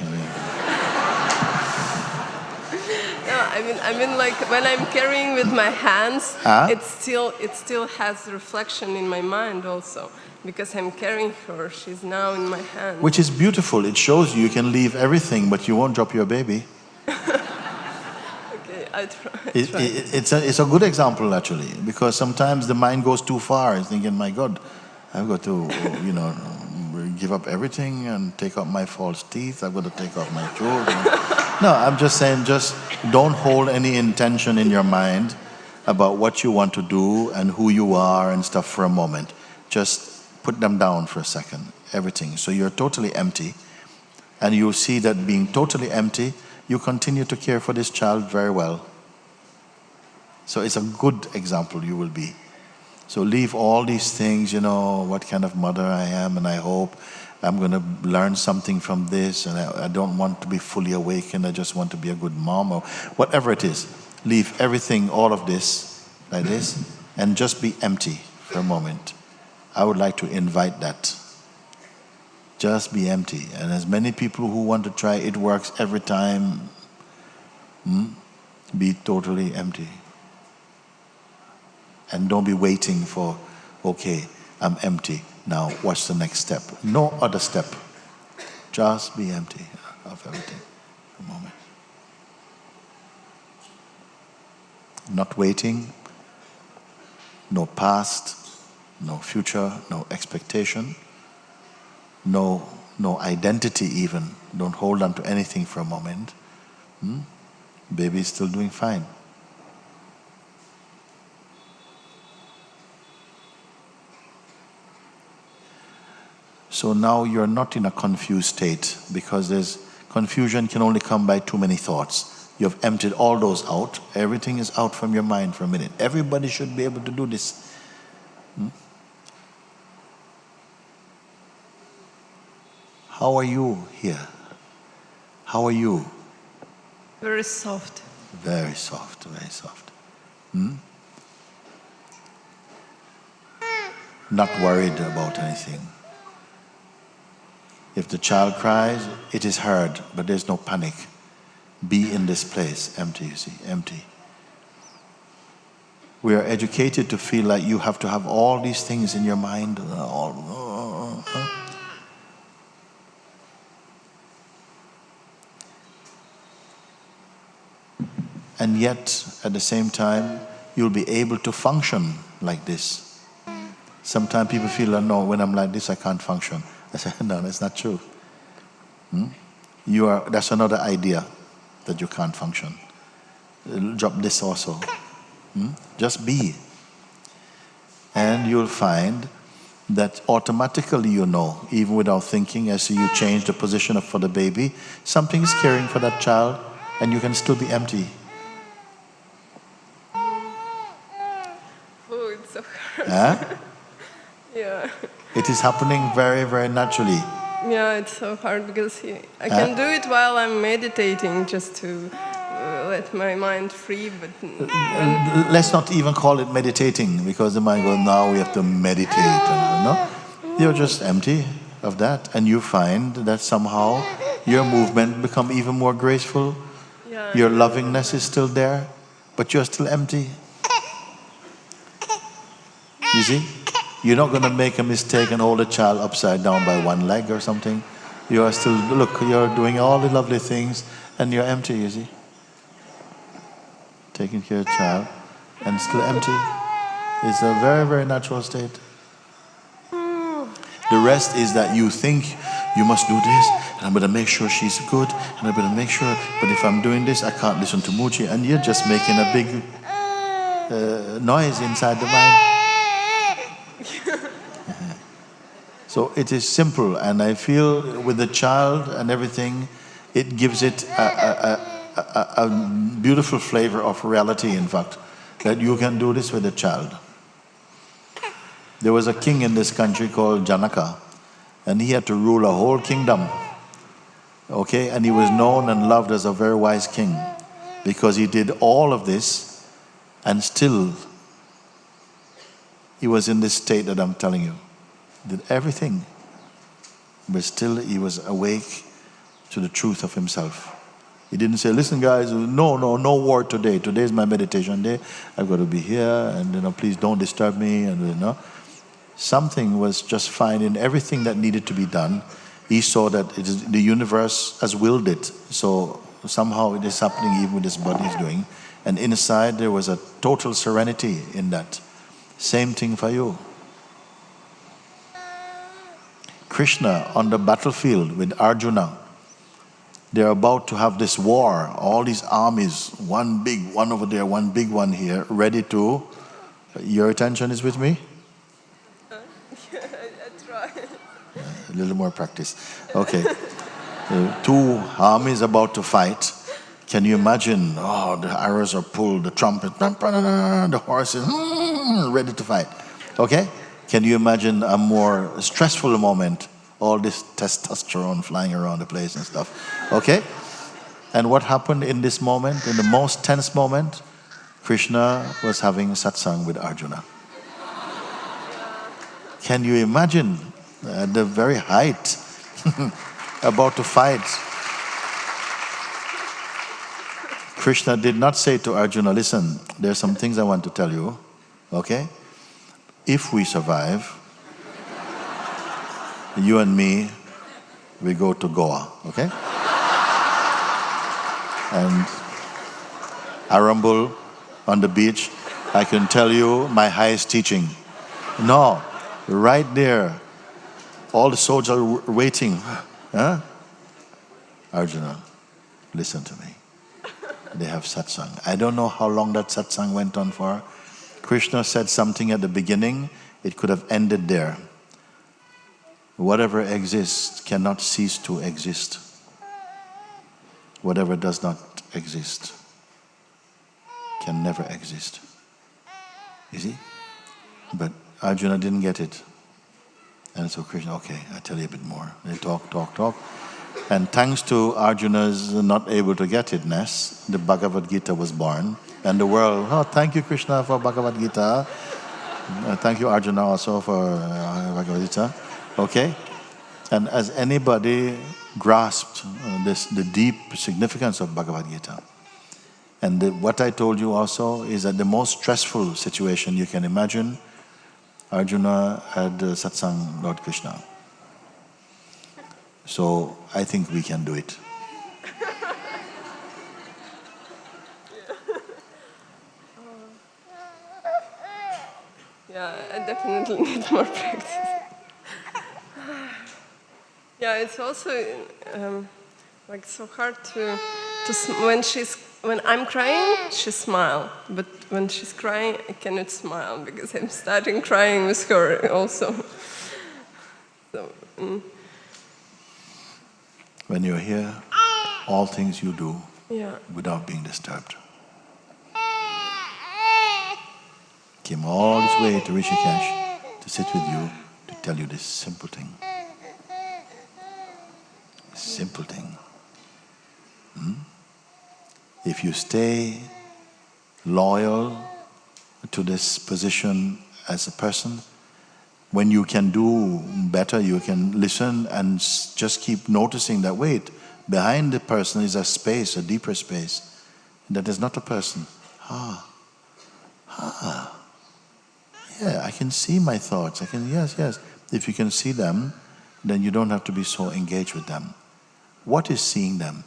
I mean, like when I'm carrying with my hands,
Huh?
it still has reflection in my mind also, because I'm carrying her. She's now in my hand.
Which is beautiful. It shows you can leave everything, but you won't drop your baby.
Okay, I try.
It's a good example actually, because sometimes the mind goes too far. It's thinking, my God, I've got to, give up everything and take out my false teeth. I've got to take off my children. No, I'm just saying, just don't hold any intention in your mind about what you want to do and who you are and stuff for a moment. Just put them down for a second, everything. So you're totally empty, and you'll see that being totally empty, you continue to care for this child very well. So it's a good example you will be. So leave all these things, what kind of mother I am, and I hope I'm going to learn something from this, and I don't want to be fully awakened, I just want to be a good mom, or whatever it is. Leave everything, all of this, like this, and just be empty for a moment. I would like to invite that. Just be empty. And as many people who want to try, it works every time. Be totally empty. And don't be waiting for, okay, I'm empty. Now, what's the next step? No other step. Just be empty of everything for a moment. Not waiting. No past. No future. No expectation. No identity even. Don't hold on to anything for a moment. Baby is still doing fine. So now you're not in a confused state, because confusion can only come by too many thoughts. You have emptied all those out. Everything is out from your mind for a minute. Everybody should be able to do this. How are you here? How are you?
Very soft.
Very soft, very soft. Not worried about anything. If the child cries, it is heard, but there's no panic. Be in this place, empty, you see, empty. We are educated to feel like you have to have all these things in your mind. And yet, at the same time, you'll be able to function like this. Sometimes people feel, no, when I'm like this, I can't function. I say, no, that's not true. That's another idea that you can't function. Drop this also. Just be. And you'll find that automatically even without thinking, as you change the position for the baby, something is caring for that child, and you can still be empty.
Oh, it's so hard.
Huh?
Yeah.
It is happening very, very naturally.
Yeah, it's so hard because I can do it while I'm meditating, just to let my mind free. But
Let's not even call it meditating, because the mind goes, now we have to meditate. No, you're just empty of that, and you find that somehow your movement become even more graceful.
yeah.
Your lovingness is still there, but you're still empty. You see? You're not going to make a mistake and hold a child upside down by one leg or something. You are still, you're doing all the lovely things, and you're empty, you see? Taking care of the child, and still empty. It's a very, very natural state. The rest is that you think you must do this, and I'm going to make sure she's good, and I'm going to make sure, but if I'm doing this, I can't listen to Muji, and you're just making a big noise inside the mind. So it is simple, and I feel with the child and everything, it gives it a beautiful flavor of reality, in fact, that you can do this with a child. There was a king in this country called Janaka, and he had to rule a whole kingdom. Okay, and he was known and loved as a very wise king because he did all of this, and still he was in this state that I'm telling you. Did everything, but still he was awake to the truth of himself. He didn't say, listen guys, no war today. Today is my meditation day. I've got to be here, and please don't disturb me. And something was just fine in everything that needed to be done. He saw that the universe has willed it. So somehow it is happening even with this body is doing. And inside there was a total serenity in that. Same thing for you. Krishna on the battlefield with Arjuna. They're about to have this war. All these armies, one big one over there, one big one here, ready to... Your attention is with me?
I try.
A little more practice. Okay. Two armies about to fight. Can you imagine? Oh, the arrows are pulled, the trumpet, the horses, ready to fight. Okay? Can you imagine a more stressful moment? All this testosterone flying around the place and stuff. Okay? And what happened in this moment, in the most tense moment? Krishna was having satsang with Arjuna. Can you imagine at the very height, about to fight? Krishna did not say to Arjuna, listen, there's some things I want to tell you, okay? If we survive, you and me, we go to Goa, okay? And Arambul on the beach, I can tell you my highest teaching. No, right there, all the soldiers are waiting. Huh? Arjuna, listen to me. They have satsang. I don't know how long that satsang went on for. Krishna said something at the beginning, it could have ended there. Whatever exists cannot cease to exist. Whatever does not exist can never exist. You see? But Arjuna didn't get it. And so Krishna, okay, I'll tell you a bit more. They talk. And thanks to Arjuna's not able to get itness, the Bhagavad Gita was born. And the world, oh, thank you Krishna for Bhagavad Gita. Thank you Arjuna also for Bhagavad Gita. Okay? And as anybody grasped the deep significance of Bhagavad Gita. And what I told you also is that the most stressful situation you can imagine, Arjuna had satsang Lord Krishna. So I think we can do it.
Yeah, I definitely need more practice. Yeah, it's also like so hard to when I'm crying, she smiles. But when she's crying, I cannot smile because I'm starting crying with her also. So.
When you're here, all things you do
Yeah.
without being disturbed. Came all this way to Rishikesh to sit with you to tell you this simple thing. Simple thing. If you stay loyal to this position as a person, when you can do better, you can listen and just keep noticing that, wait, behind the person is a space, a deeper space. That is not a person. Yeah, I can see my thoughts. Yes. If you can see them, then you don't have to be so engaged with them. What is seeing them?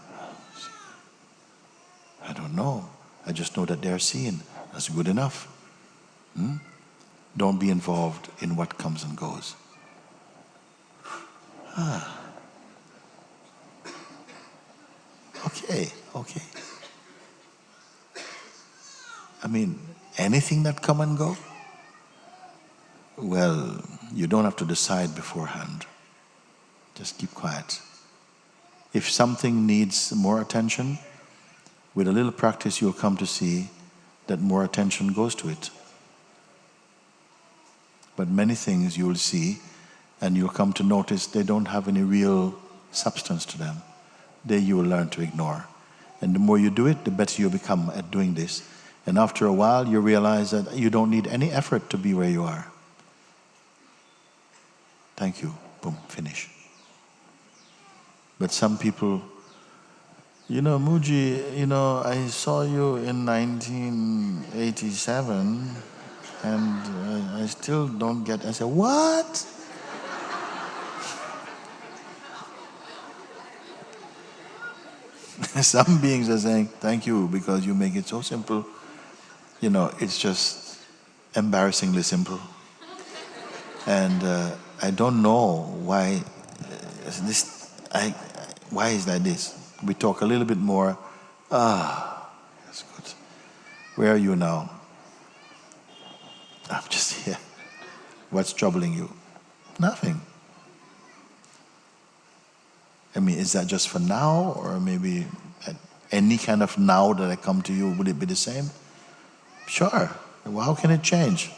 I don't know. I just know that they're seen. That's good enough. Don't be involved in what comes and goes. Okay. I mean, anything that come and go? Well, you don't have to decide beforehand. Just keep quiet. If something needs more attention, with a little practice, you'll come to see that more attention goes to it. But many things you'll see, and you'll come to notice they don't have any real substance to them. They you will learn to ignore. And the more you do it, the better you become at doing this. And after a while, you realize that you don't need any effort to be where you are. Thank you. Boom, finish. But some people, Muji, I saw you in 1987, and I still don't get. I said, what? Some beings are saying, thank you, because you make it so simple. It's just embarrassingly simple. And I don't know why why is that this? We talk a little bit more. That's good. Where are you now? I'm just here. What's troubling you? Nothing. I mean, is that just for now, or maybe at any kind of now that I come to you, would it be the same? Sure. Well, how can it change?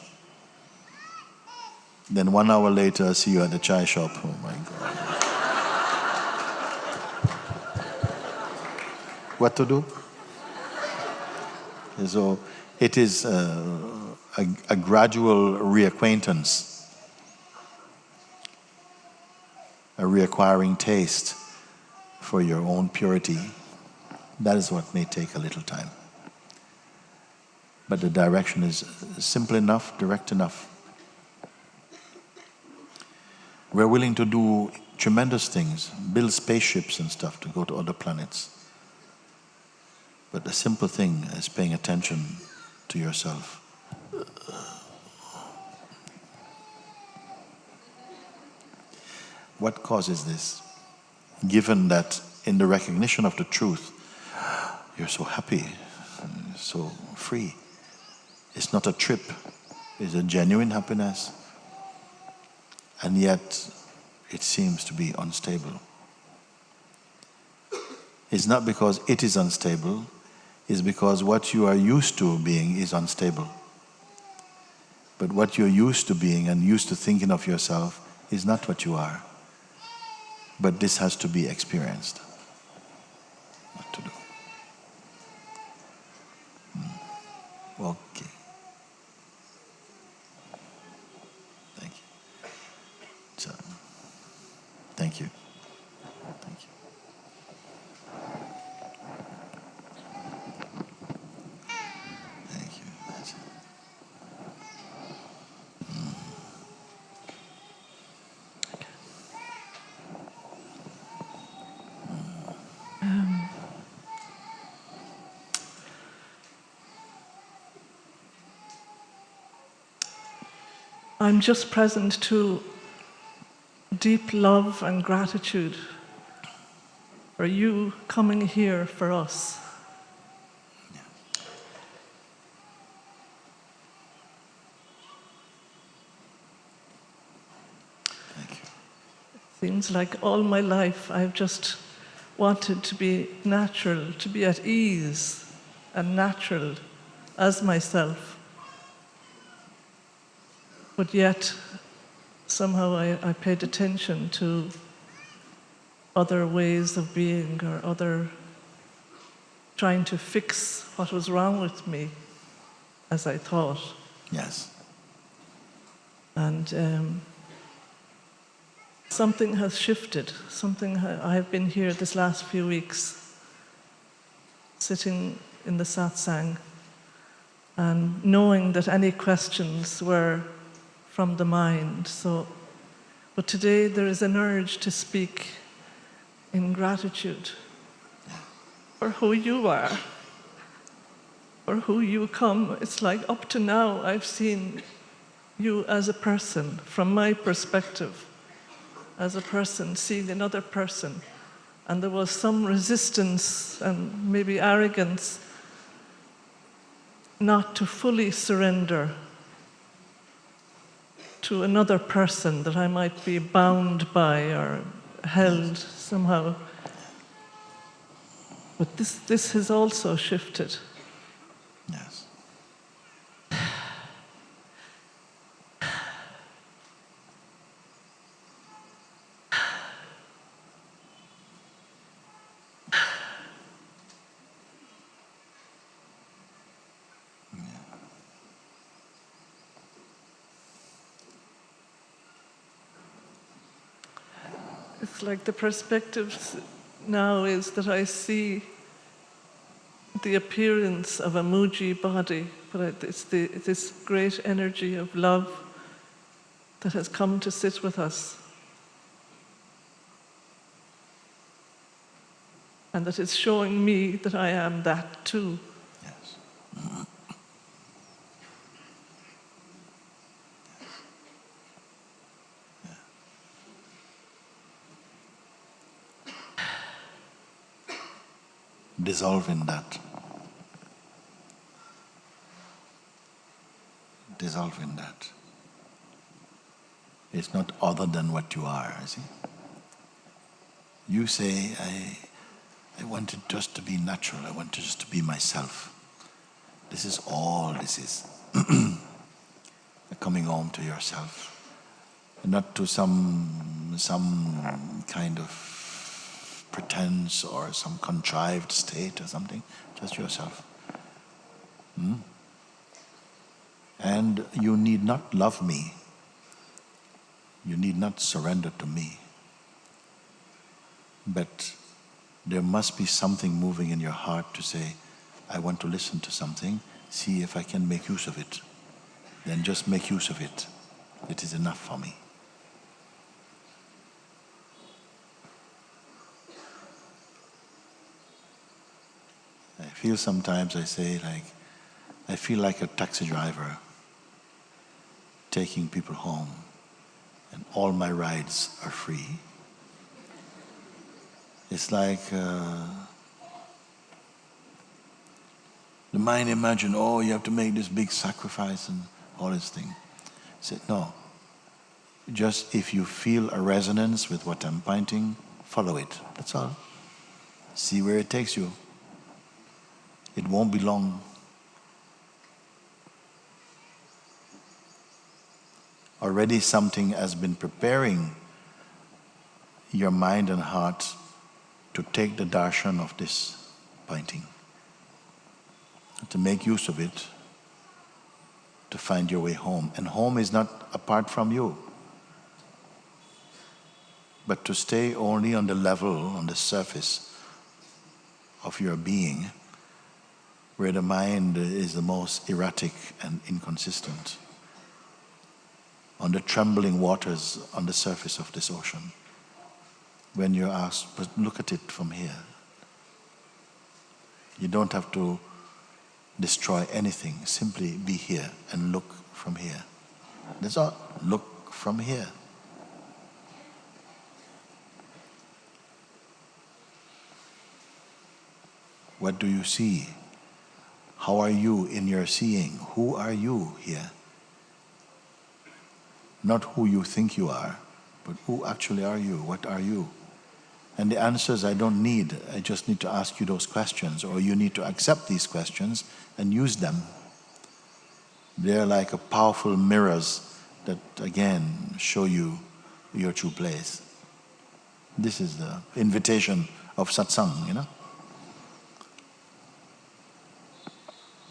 Then 1 hour later, I see you at the chai shop. Oh my God. What to do? So it is a gradual reacquaintance, a reacquiring taste for your own purity. That is what may take a little time. But the direction is simple enough, direct enough. We're willing to do tremendous things, build spaceships and stuff to go to other planets. But the simple thing is paying attention to yourself. What causes this? Given that in the recognition of the truth, you're so happy, so free. It's not a trip, it's a genuine happiness. And yet, it seems to be unstable. It's not because it is unstable, it's because what you are used to being is unstable. But what you're used to being and used to thinking of yourself is not what you are. But this has to be experienced. What to do? Okay. Thank you. So, thank you. Thank you. Thank you. That's it.
I'm just present to deep love and gratitude for you coming here for us.
Thank you.
It seems like all my life I've just wanted to be natural, to be at ease and natural as myself. But yet, somehow I paid attention to other ways of being or other trying to fix what was wrong with me, as I thought.
Yes.
And something has shifted. I've been here this last few weeks, sitting in the Satsang, and knowing that any questions were from the mind. But today there is an urge to speak in gratitude for who you are, for who you come. It's like up to now I've seen you as a person, from my perspective, as a person seeing another person. And there was some resistance and maybe arrogance not to fully surrender to another person that I might be bound by or held somehow. But this has also shifted.
Yes.
It's like the perspective now is that I see the appearance of a Muji body, but it's this great energy of love that has come to sit with us. And that is showing me that I am that too.
Yes. Dissolve in that. Dissolve in that. It's not other than what you are, see? You say, I want it just to be natural, I want it just to be myself. This is all this is. Coming home to yourself. Not to some kind of pretense or some contrived state or something, just yourself. And you need not love me. You need not surrender to me. But there must be something moving in your heart to say, I want to listen to something, see if I can make use of it. Then just make use of it. It is enough for me. I feel sometimes, I say, like, I feel like a taxi driver taking people home, and all my rides are free. It's like the mind imagine, oh, you have to make this big sacrifice and all this thing. I said, no. Just if you feel a resonance with what I'm pointing, follow it. That's all. See where it takes you. It won't be long. Already something has been preparing your mind and heart to take the darshan of this pointing, to make use of it, to find your way home. And home is not apart from you, but to stay only on the level, on the surface of your being, where the mind is the most erratic and inconsistent, on the trembling waters on the surface of this ocean. When you're asked, but look at it from here. You don't have to destroy anything. Simply be here and look from here. That's all. Look from here. What do you see? How are you in your seeing? Who are you here? Not who you think you are, but who actually are you? What are you? And the answers I don't need. I just need to ask you those questions, or you need to accept these questions and use them. They're like a powerful mirrors that, again, show you your true place. This is the invitation of satsang, you know?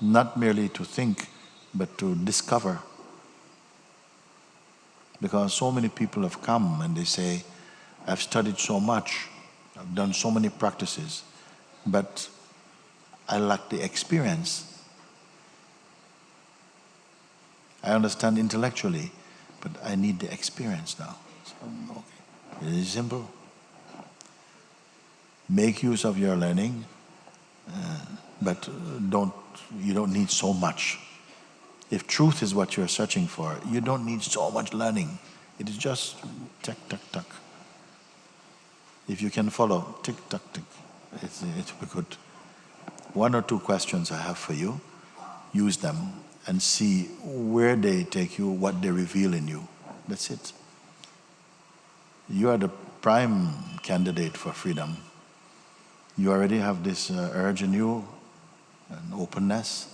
Not merely to think, but to discover. Because so many people have come and they say, I've studied so much, I've done so many practices, but I lack the experience. I understand intellectually, but I need the experience now. So, okay, it is simple. Make use of your learning, but you don't need so much. If truth is what you're searching for, you don't need so much learning. It is just tick, tick, tick. If you can follow, tick, tick, tick, it will be good. 1 or 2 questions I have for you. Use them and see where they take you, what they reveal in you. That's it. You are the prime candidate for freedom. You already have this urge in you, an openness.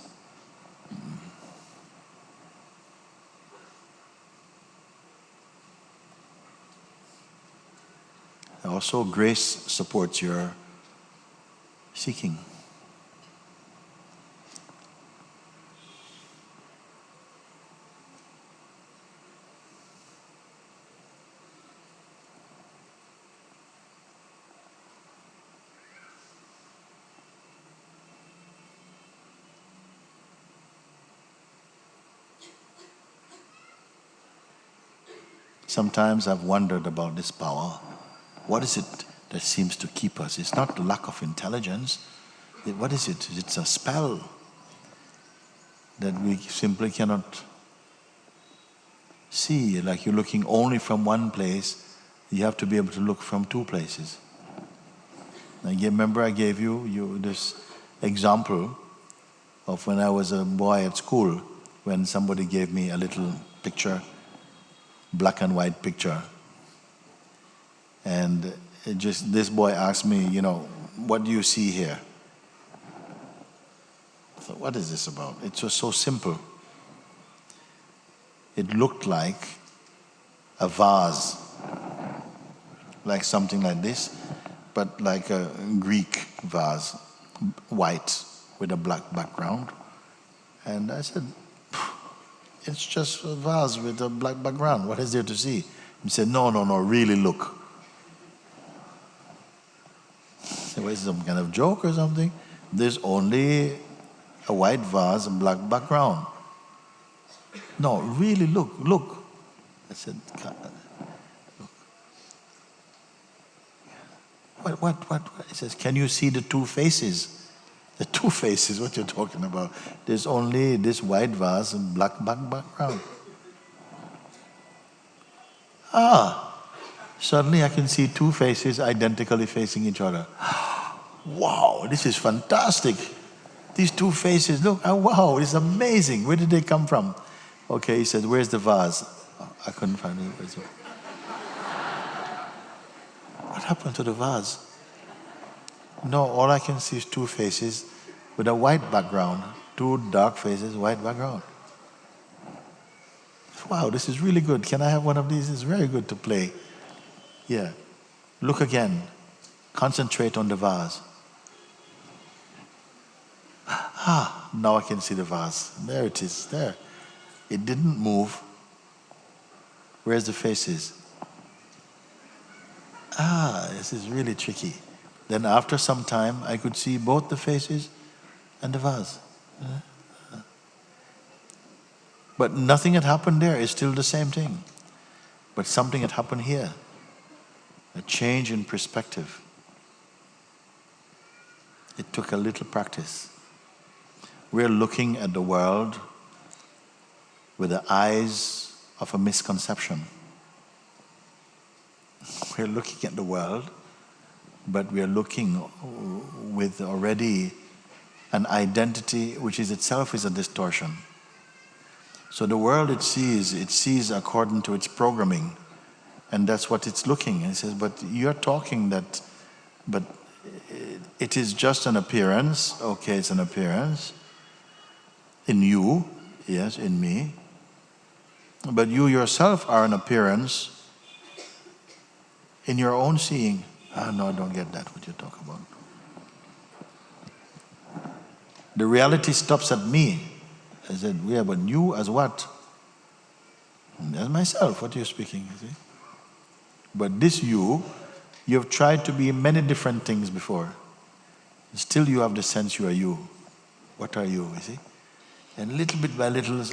Also, grace supports your seeking. Sometimes I've wondered about this power. What is it that seems to keep us? It's not the lack of intelligence. What is it? It's a spell that we simply cannot see. Like you're looking only from one place, you have to be able to look from two places. Remember I gave you this example of when I was a boy at school, when somebody gave me a little picture, black and white picture. And this boy asked me, what do you see here? I thought, what is this about? It was so simple. It looked like a vase, like something like this, but like a Greek vase, white with a black background. And I said, it's just a vase with a black background. What is there to see? He said, no, really look. I said, what is it, some kind of joke or something? There's only a white vase and black background. No, really look. I said, look. What? He says, can you see the two faces? The two faces, what you're talking about? There's only this white vase and black background. Suddenly I can see two faces identically facing each other. Wow, this is fantastic. These two faces, look, wow, it's amazing. Where did they come from? Okay, he said, where's the vase? I couldn't find it. What happened to the vase? No, all I can see is two faces with a white background. Two dark faces, white background. Wow, this is really good. Can I have one of these? It's very good to play. Yeah. Look again. Concentrate on the vase. Now I can see the vase. There it is, there. It didn't move. Where's the faces? This is really tricky. Then after some time, I could see both the faces and the vase. But nothing had happened there. It's still the same thing. But something had happened here. A change in perspective. It took a little practice. We're looking at the world with the eyes of a misconception. We're looking at the world, but we are looking with already an identity which is itself is a distortion. So the world it sees according to its programming, and that's what it's looking. And it says, but you're talking that, but it is just an appearance. Okay, it's an appearance. In you, yes, in me. But you yourself are an appearance in your own seeing. No, I don't get that, what you're talking about. The reality stops at me. I said, yeah, but you as what? As myself, what you're speaking, you see? But this you've tried to be many different things before. Still you have the sense you are you. What are you see? And little bit by little,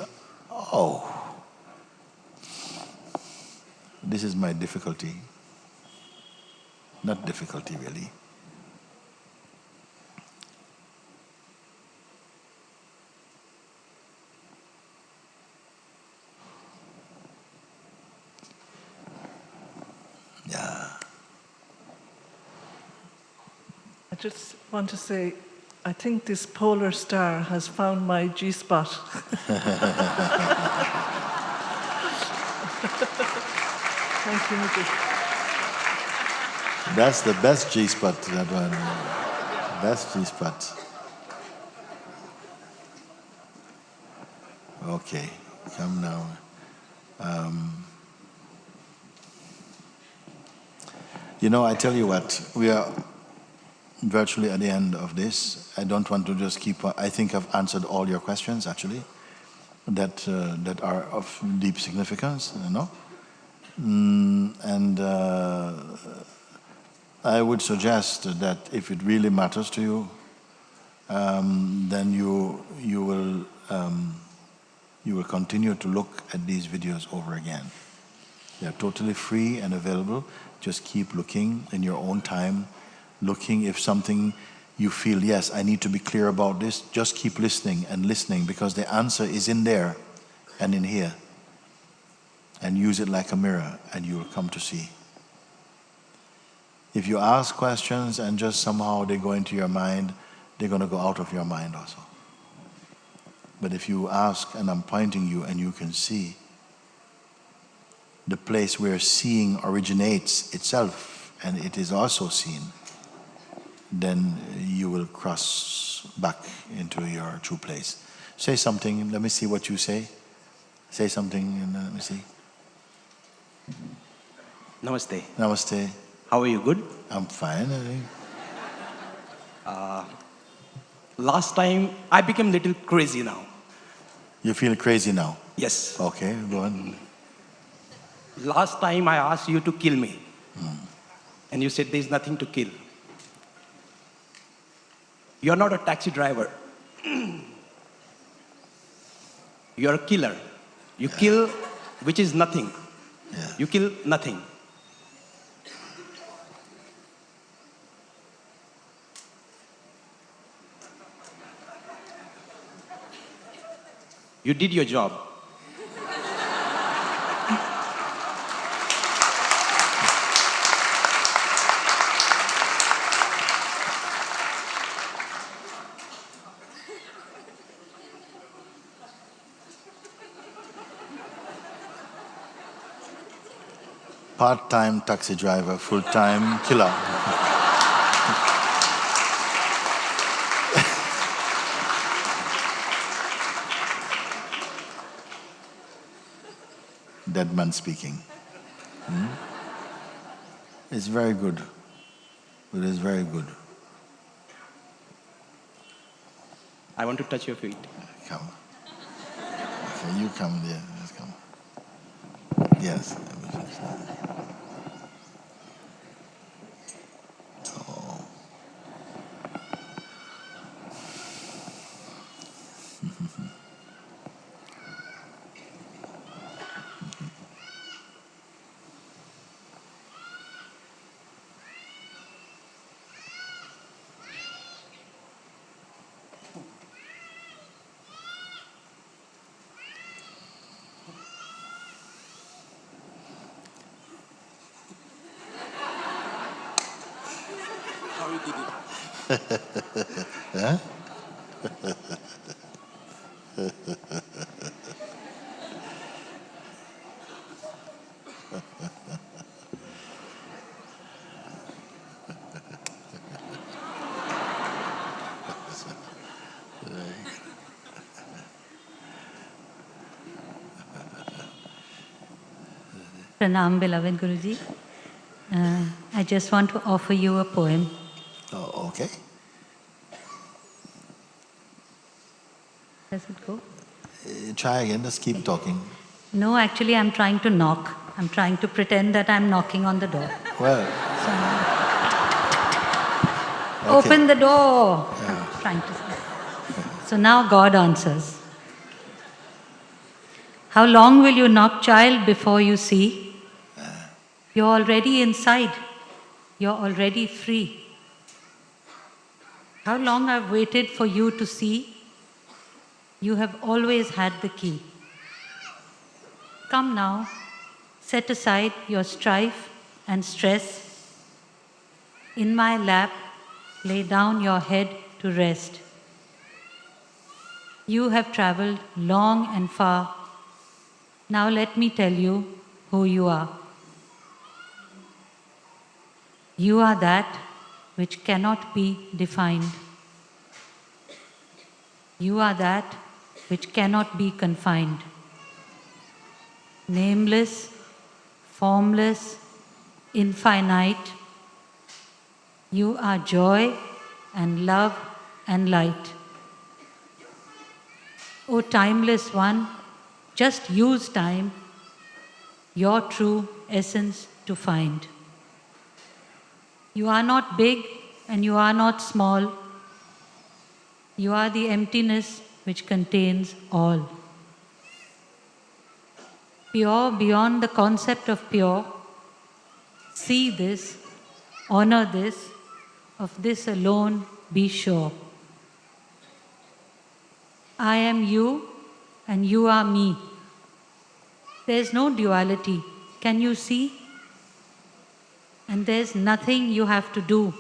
this is my difficulty. Not difficulty, really. Yeah.
I just want to say, I think this polar star has found my G-spot. Thank you, Nikki.
That's the best G-spot, that one. Best spot. Okay, come now. I tell you what, we are virtually at the end of this. I don't want to just keep. I think I've answered all your questions actually, that are of deep significance. And I would suggest that if it really matters to you, then you will continue to look at these videos over again. They are totally free and available. Just keep looking in your own time, looking if something you feel, yes, I need to be clear about this, just keep listening and listening, because the answer is in there and in here. And use it like a mirror and you will come to see. If you ask questions and just somehow they go into your mind, they're going to go out of your mind also. But if you ask and I'm pointing you and you can see, the place where seeing originates itself and it is also seen, then you will cross back into your true place. Say something, let me see what you say. Say something and let me see.
Namaste.
Namaste.
How are you? Good?
I'm fine, I think.
Last time, I became a little crazy now.
You feel crazy now?
Yes.
Okay, go on.
Last time I asked you to kill me. And you said there's nothing to kill. You're not a taxi driver. You're a killer. You kill, which is nothing.
Yeah.
You kill nothing. You did your job.
Part-time taxi driver, full-time killer. Dead man speaking. It's very good. It is very good.
I want to touch your feet.
Come. Okay, you come there. Let's come. Yes. Oh.
How you did it?
Huh?
Pranam, beloved Guruji. I just want to offer you a poem.
Oh, okay.
Does it go?
Try again, just keep talking.
No, actually, I'm trying to knock. I'm trying to pretend that I'm knocking on the door.
Well,
So, open the door. I'm trying to say. So now God answers. How long will you knock, child, before you see? You're already inside. You're already free. How long I've waited for you to see? You have always had the key. Come now, set aside your strife and stress. In my lap, lay down your head to rest. You have traveled long and far. Now let me tell you who you are. You are that which cannot be defined. You are that which cannot be confined. Nameless, formless, infinite, you are joy and love and light. O timeless one, just use time, your true essence to find. You are not big and you are not small. You are the emptiness which contains all. Pure beyond the concept of pure, see this, honor this, of this alone be sure. I am you and you are me. There is no duality. Can you see? And there's nothing you have to do.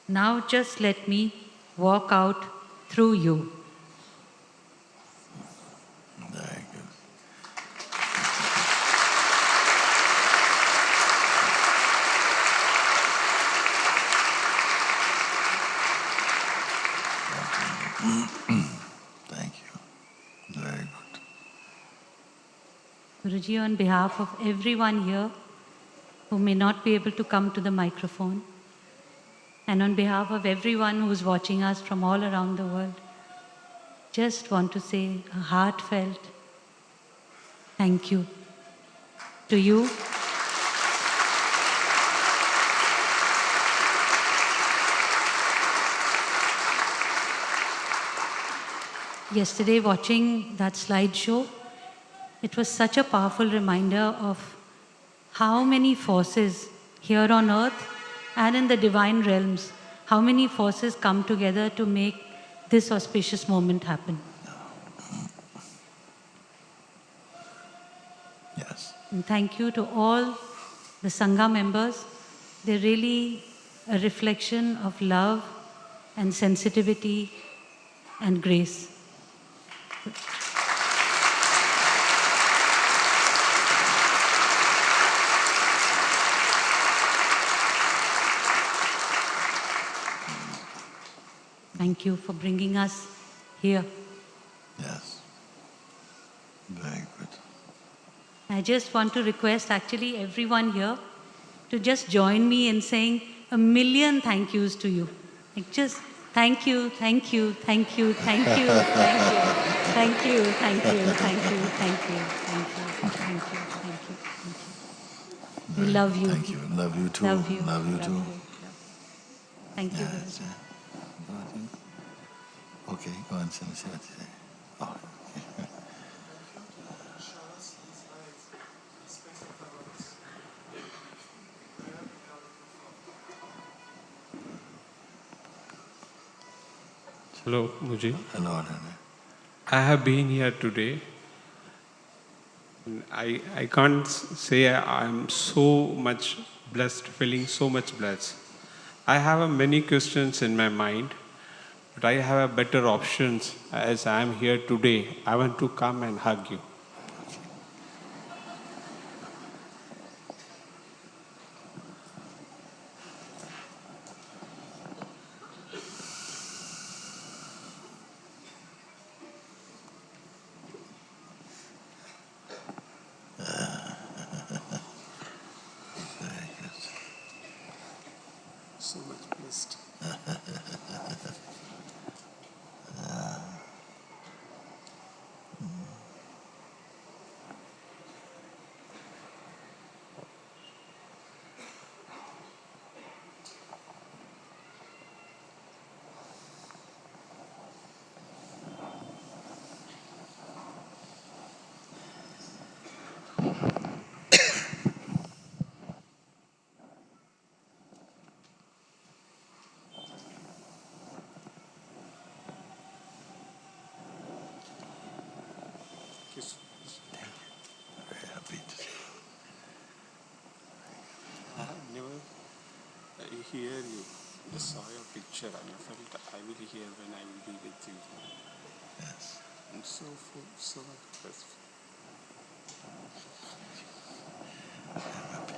Now just let me walk out through you.
Very good. Thank you. Very good.
Guruji, on behalf of everyone here who may not be able to come to the microphone, and on behalf of everyone who is watching us from all around the world, just want to say a heartfelt thank you to you. Yesterday, watching that slideshow, it was such a powerful reminder of how many forces here on earth and in the divine realms, how many forces come together to make this auspicious moment happen.
Yes.
And thank you to all the Sangha members. They're really a reflection of love and sensitivity and grace. Thank you for bringing us here.
Yes. Very good.
I just want to request actually everyone here to just join me in saying a million thank yous to you. Like just thank you, thank you, thank you, thank you, thank you, thank you, thank you, thank you, thank you, thank you, thank you, thank you, thank you. We love you.
Thank you. Love you too.
Love you.
Love you
Love
too.
you. Thank you.
Yes. Okay, go on. See what you say. Oh, okay.
Hello, Muji.
Hello, Adana.
I have been here today. I can't say I'm so much blessed, feeling so much blessed. I have many questions in my mind, but I have better options as I am here today. I want to come and hug you. So much blessed.
Very happy to see you.
I have never hear you. Just saw your picture and I felt I will hear when I will be with you.
Yes.
I'm so full, so much blessed.
I'm happy.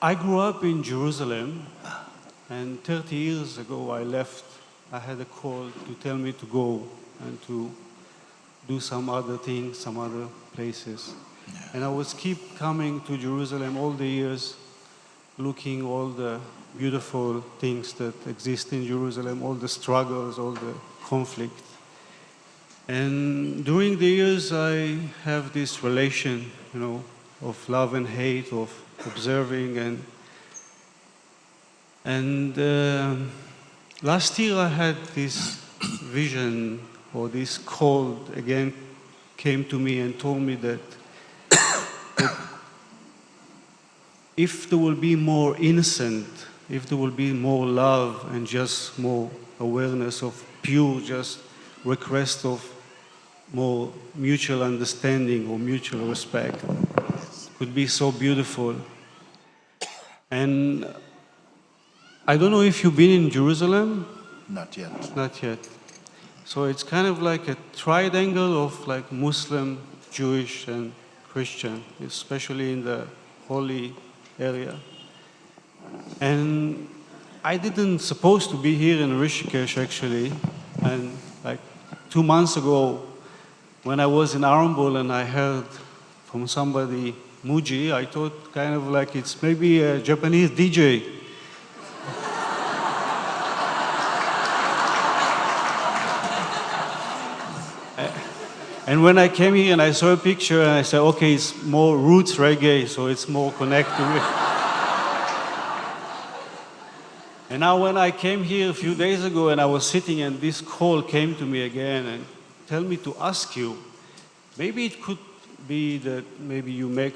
I grew up in Jerusalem, and 30 years ago I left. I had a call to tell me to go and to do some other things, some other places. Yeah. And I was keep coming to Jerusalem all the years, looking all the beautiful things that exist in Jerusalem, all the struggles, all the conflict. And during the years, I have this relation, of love and hate, of observing. And last year I had this vision, or this call again came to me and told me that if there will be more innocent, if there will be more love and just more awareness of pure, just request of more mutual understanding or mutual respect, could be so beautiful. And I don't know if you've been in Jerusalem.
Not yet.
Not yet. So it's kind of like a triangle of like Muslim, Jewish, and Christian, especially in the holy area. And I didn't supposed to be here in Rishikesh actually. And like 2 months ago, when I was in Arambol and I heard from somebody Muji, I thought kind of like it's maybe a Japanese DJ. And when I came here and I saw a picture and I said, okay, it's more roots reggae, so it's more connected to me. And now when I came here a few days ago and I was sitting and this call came to me again and tell me to ask you, maybe it could be that maybe you make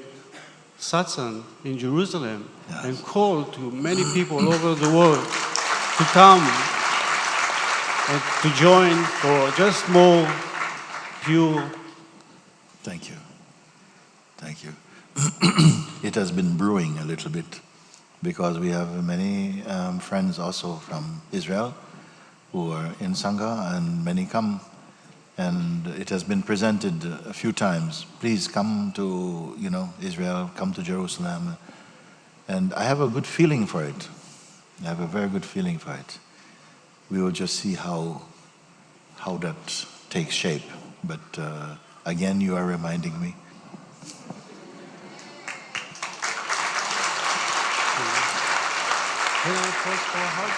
Satsang in Jerusalem, yes, and call to many people all over the world to come and to join for just more pure.
Thank you. Thank you. It has been brewing a little bit because we have many friends also from Israel who are in Sangha, and many come. And it has been presented a few times. Please come to, Israel, come to Jerusalem. And I have a good feeling for it. I have a very good feeling for it. We will just see how that takes shape. But again, you are reminding me.
Can I pause for a hug?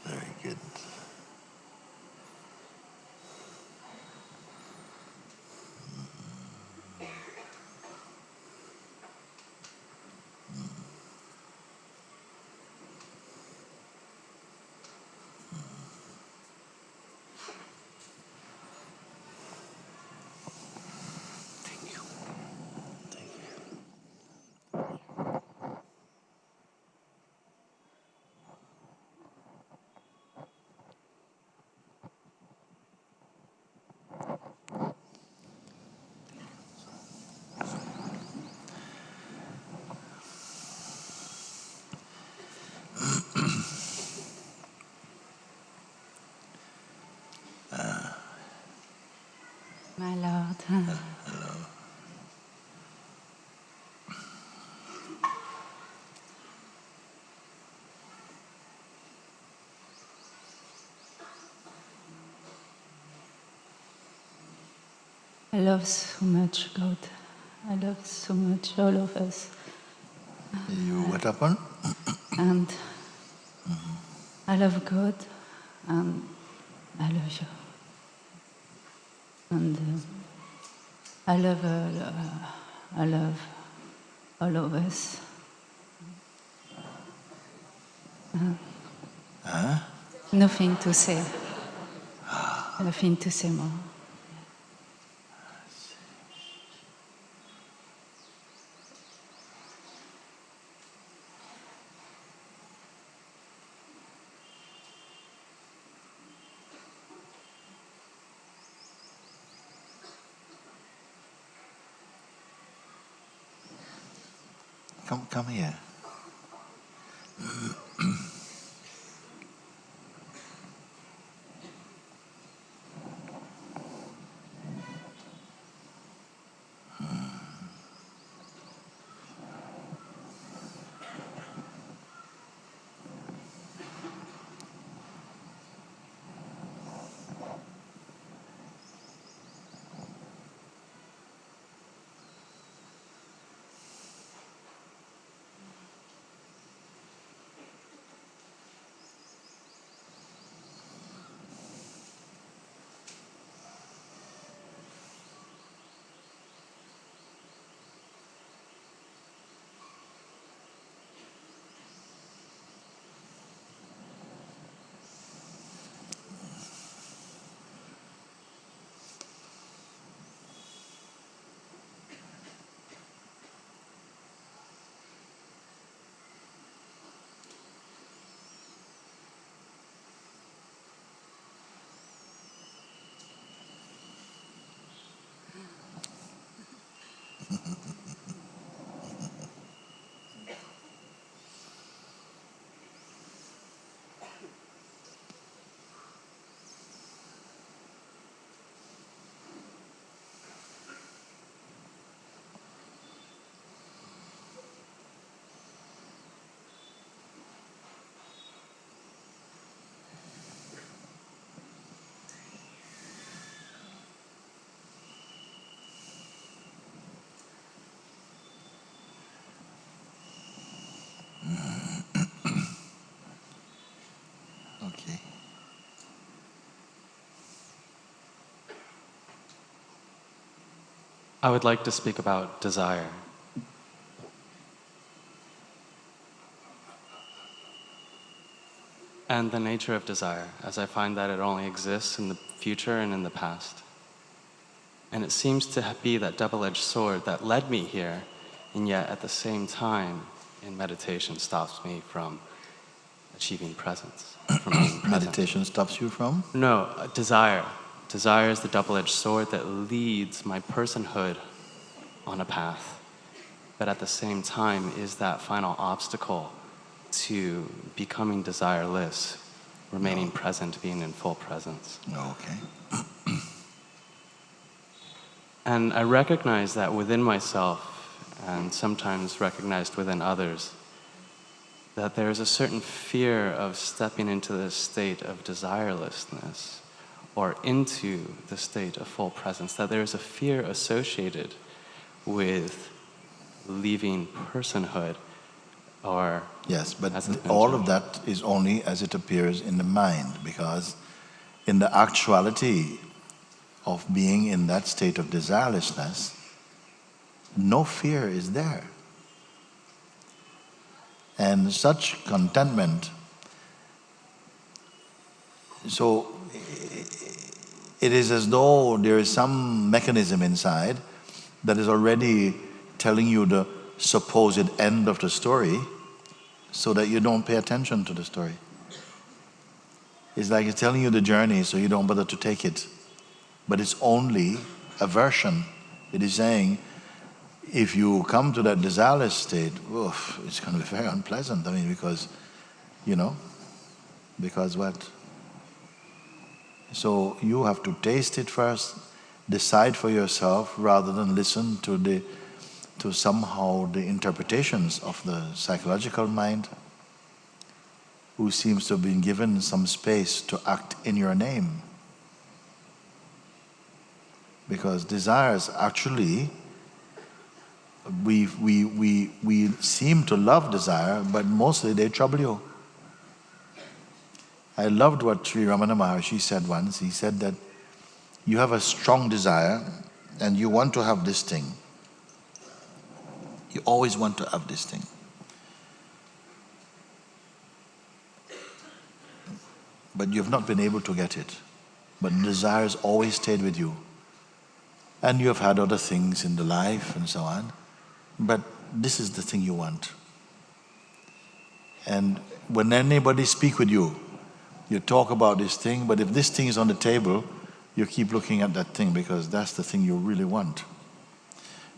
Very good.
My Lord.
Hello.
I love so much God. I love so much all of us.
You what happened?
And I love God, and I love you. And I love all of us. Nothing to say. Nothing to say more.
come here. Okay.
I would like to speak about desire. And the nature of desire, as I find that it only exists in the future and in the past. And it seems to be that double-edged sword that led me here, and yet at the same time, in meditation, stops me from achieving presence, from being present.
Meditation stops you from?
No, desire. Desire is the double-edged sword that leads my personhood on a path, but at the same time is that final obstacle to becoming desireless, remaining present, being in full presence.
Okay.
And I recognize that within myself, and sometimes recognized within others, that there is a certain fear of stepping into the state of desirelessness or into the state of full presence, that there is a fear associated with leaving personhood or...
Yes, but all of that is only as it appears in the mind, because in the actuality of being in that state of desirelessness, no fear is there. And such contentment, so it is as though there is some mechanism inside that is already telling you the supposed end of the story so that you don't pay attention to the story. It's like it's telling you the journey so you don't bother to take it. But it's only a version. It is saying, if you come to that desireless state, oof, it's going to be very unpleasant. I mean, because, because what? So you have to taste it first, decide for yourself, rather than listen to somehow the interpretations of the psychological mind, who seems to have been given some space to act in your name. Because desires actually, we seem to love desire, but mostly they trouble you. I loved what Sri Ramana Maharshi said once. He said that you have a strong desire and you want to have this thing. You always want to have this thing. But you've not been able to get it. But the desire has always stayed with you. And you have had other things in the life and so on. But this is the thing you want. And when anybody speaks with you, you talk about this thing, but if this thing is on the table, you keep looking at that thing because that's the thing you really want.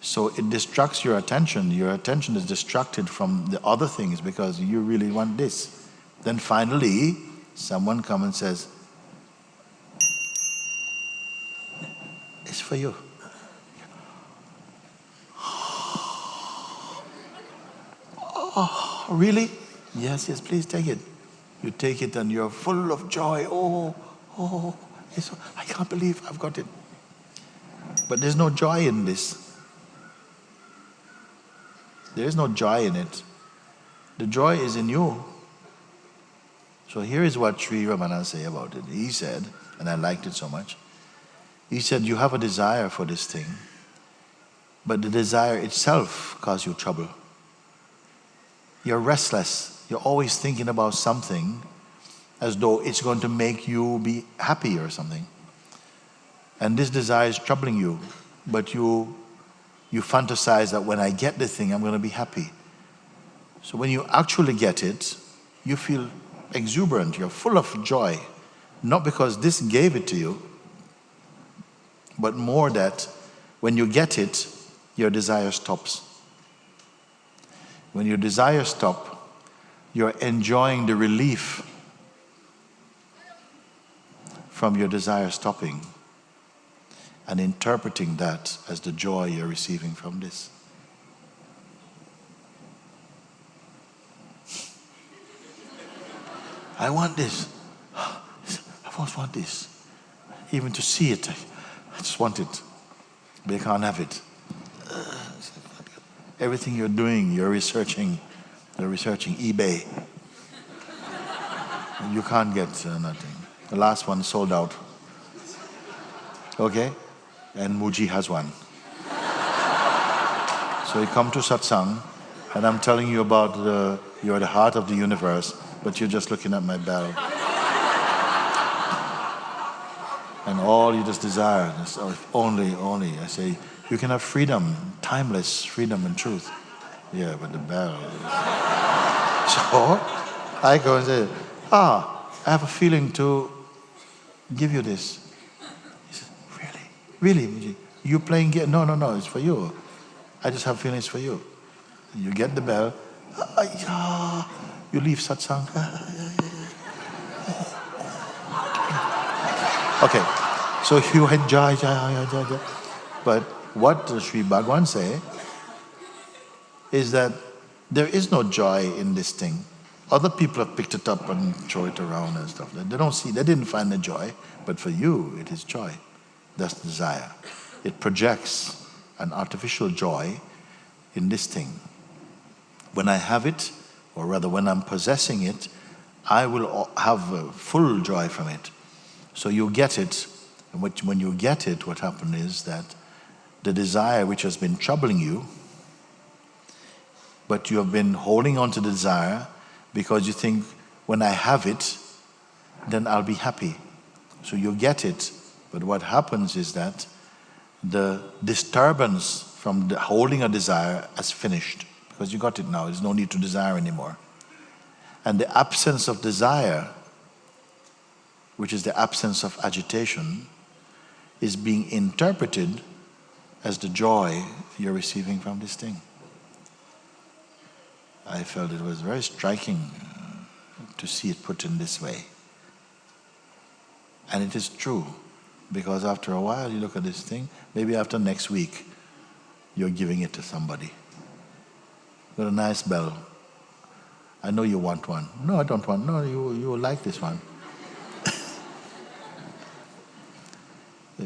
So it distracts your attention. Your attention is distracted from the other things because you really want this. Then finally, someone comes and says, it's for you. Oh, really? Yes, yes, please take it. You take it and you're full of joy. I can't believe I've got it. But there's no joy in this. There is no joy in it. The joy is in you. So here is what Sri Ramana said about it. He said, and I liked it so much, he said, you have a desire for this thing, but the desire itself causes you trouble. You're restless. You're always thinking about something as though it's going to make you be happy or something. And this desire is troubling you, but you fantasize that when I get the thing, I'm going to be happy. So when you actually get it, you feel exuberant. You're full of joy. Not because this gave it to you, but more that when you get it, your desire stops. When your desire stops, you're enjoying the relief from your desire stopping and interpreting that as the joy you're receiving from this. I want this. I've always wanted this. Even to see it, I just want it. But you can't have it. Everything you're doing, you're researching eBay. You can't get nothing. The last one sold out. Okay? And Muji has one. So you come to Satsang, and I'm telling you about you're the heart of the universe, but you're just looking at my bell. And all you just desire is only. I say, you can have freedom, timeless freedom and truth. Yeah, but the bell. So I go and say, I have a feeling to give you this. He says, really, Muji? You playing game? No, it's for you. I just have feelings for you. You get the bell. You leave Satsang. Okay, so you enjoy. But what Sri Bhagwan say is that there is no joy in this thing. Other people have picked it up and throw it around and stuff. They didn't find the joy, but for you, it is joy. That's desire. It projects an artificial joy in this thing. When I have it, or rather when I'm possessing it, I will have full joy from it. So you get it, and when you get it, what happened is that the desire which has been troubling you, but you have been holding on to the desire because you think, when I have it, then I'll be happy. So you get it, but what happens is that the disturbance from the holding a desire has finished, because you got it now. There's no need to desire anymore. And the absence of desire, which is the absence of agitation, is being interpreted as the joy you're receiving from this thing. I felt it was very striking to see it put in this way. And it is true, because after a while you look at this thing, maybe after next week, you're giving it to somebody. Got a nice bell. I know you want one. No, I don't want. No, you like this one.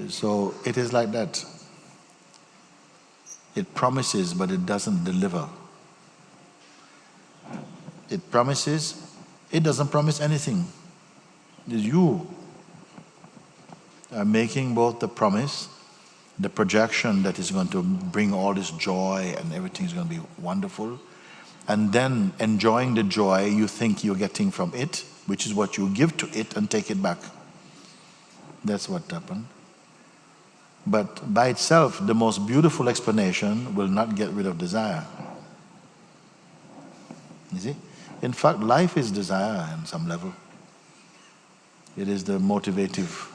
So it is like that. It promises, but it doesn't deliver. It promises, it doesn't promise anything. It's you are making both the promise, the projection that is going to bring all this joy and everything is going to be wonderful, and then enjoying the joy you think you're getting from it, which is what you give to it and take it back. That's what happened. But by itself, the most beautiful explanation will not get rid of desire. You see? In fact, life is desire on some level. It is the motivative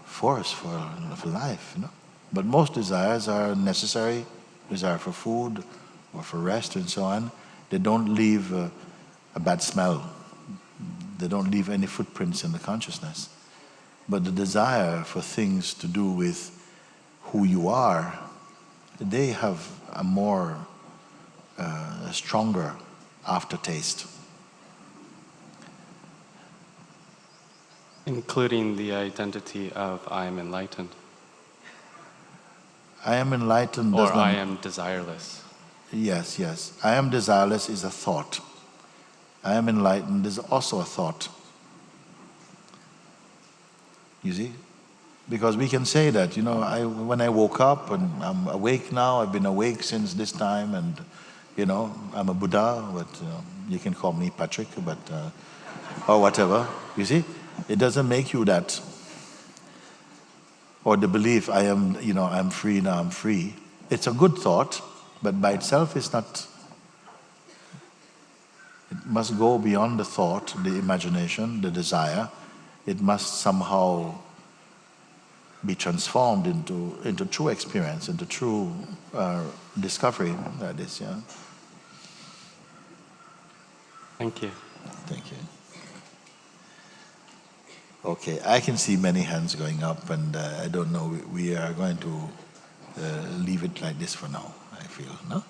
force for life, you know. But most desires are necessary, desire for food or for rest and so on. They don't leave a bad smell. They don't leave any footprints in the consciousness. But the desire for things to do with who you are, they have a more a stronger aftertaste.
Including the identity of I am enlightened.
I am enlightened
or
does not...
I am desireless.
Yes, yes. I am desireless is a thought. I am enlightened is also a thought. You see? Because we can say that, you know, when I woke up and I'm awake now, I've been awake since this time, and, you know, I'm a Buddha, but you can call me Patrick, but, or whatever. You see? It doesn't make you that. Or the belief, I am, you know, I'm free, now I'm free. It's a good thought, but by itself it's not. It must go beyond the thought, the imagination, the desire. It must somehow be transformed into true experience, into true discovery. That is, yeah.
Thank you.
Thank you. Okay, I can see many hands going up, and I don't know, we are going to leave it like this for now, I feel, no?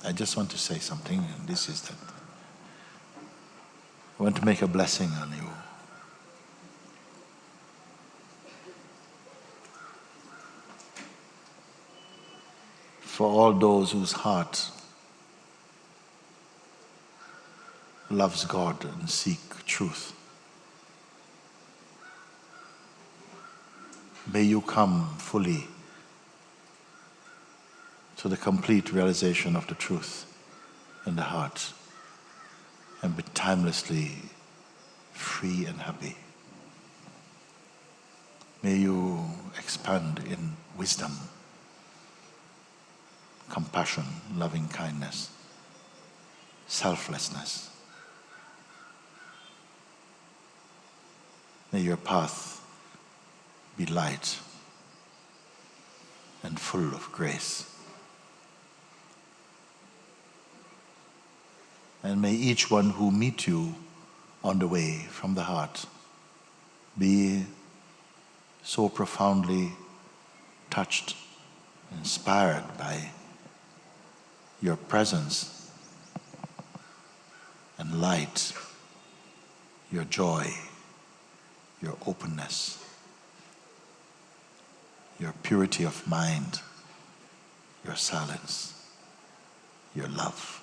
I just want to say something, and this is that. I want to make a blessing on you. For all those whose heart loves God and seek truth, may you come fully to the complete realization of the truth in the heart and be timelessly free and happy. May you expand in wisdom, compassion, loving kindness, selflessness. May your path be light and full of grace. And may each one who meet you on the way from the heart be so profoundly touched, inspired by your presence and light, your joy, your openness, your purity of mind, your silence, your love.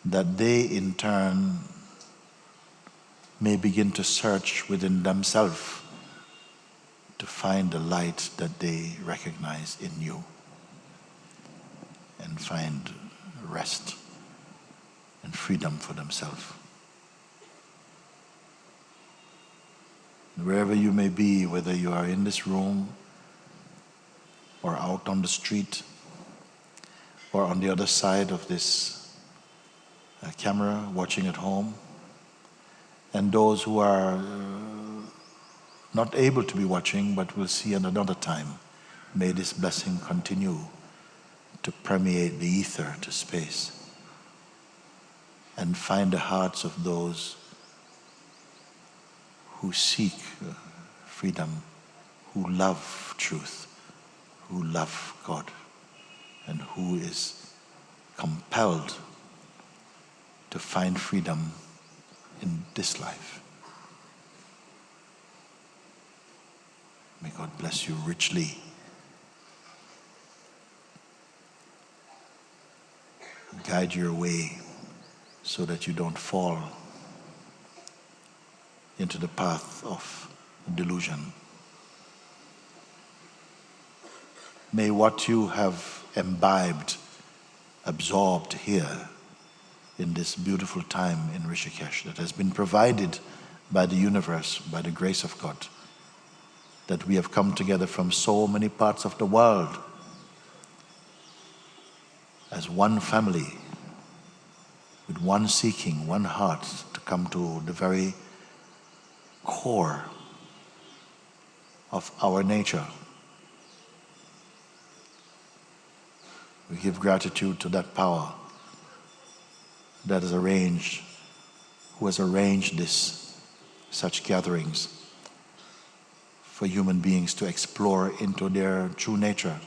That they in turn may begin to search within themselves to find the light that they recognize in you and find rest and freedom for themselves. Wherever you may be, whether you are in this room or out on the street or on the other side of this camera, watching at home, and those who are not able to be watching but will see at another time, may this blessing continue to permeate the ether to space and find the hearts of those who seek freedom, who love truth, who love God, and who is compelled to find freedom in this life. May God bless you richly. Guide your way so that you don't fall into the path of delusion. May what you have imbibed, absorbed here in this beautiful time in Rishikesh that has been provided by the universe, by the grace of God, that we have come together from so many parts of the world as one family, with one seeking, one heart, to come to the very core of our nature. We give gratitude to that power that has arranged, who has arranged such gatherings for human beings to explore into their true nature.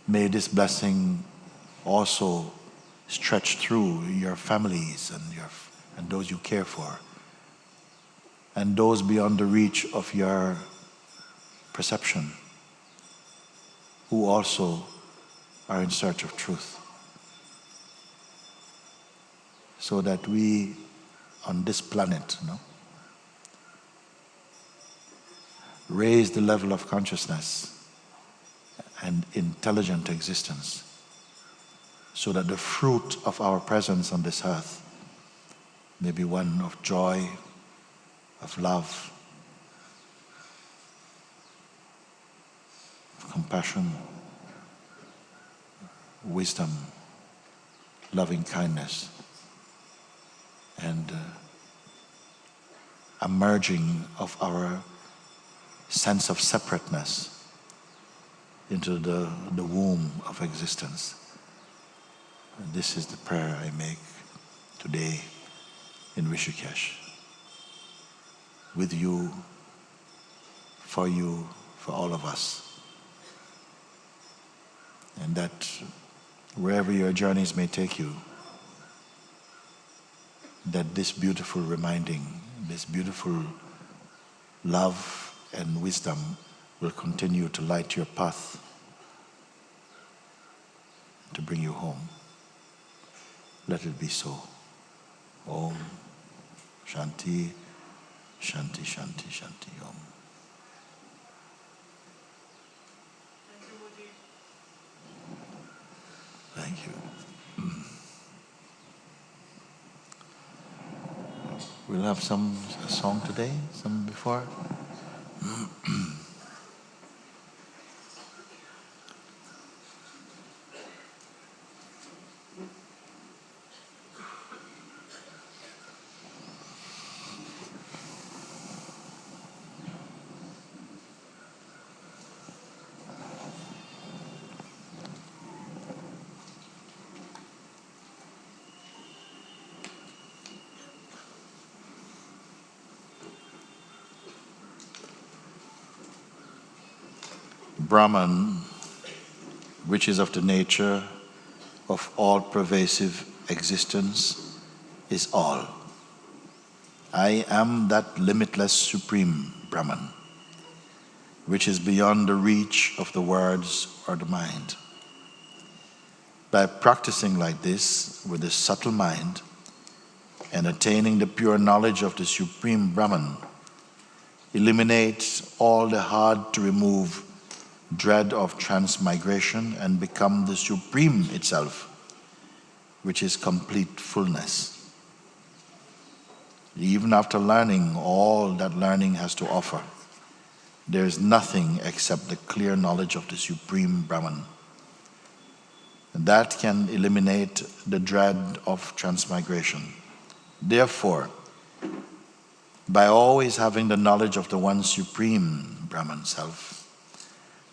May this blessing also stretch through your families and those you care for, and those beyond the reach of your perception, who also are in search of truth. So that we, on this planet, raise the level of consciousness and intelligent existence, so that the fruit of our presence on this earth may be one of joy, of love, of compassion, wisdom, loving kindness, and a merging of our sense of separateness into the womb of existence. And this is the prayer I make today in Rishikesh. With you, for all of us. And that wherever your journeys may take you, that this beautiful reminding, this beautiful love and wisdom will continue to light your path, to bring you home. Let it be so. Om Shanti, Shanti, Shanti, Shanti, Om. Thank you. We'll have a song today, some before. Brahman, which is of the nature of all pervasive existence, is all. I am that limitless supreme Brahman, which is beyond the reach of the words or the mind. By practicing like this with a subtle mind and attaining the pure knowledge of the supreme Brahman, eliminate all the hard to remove dread of transmigration and become the supreme itself, which is complete fullness. Even after learning all that learning has to offer, there is nothing except the clear knowledge of the supreme Brahman. And that can eliminate the dread of transmigration. Therefore, by always having the knowledge of the one supreme Brahman self,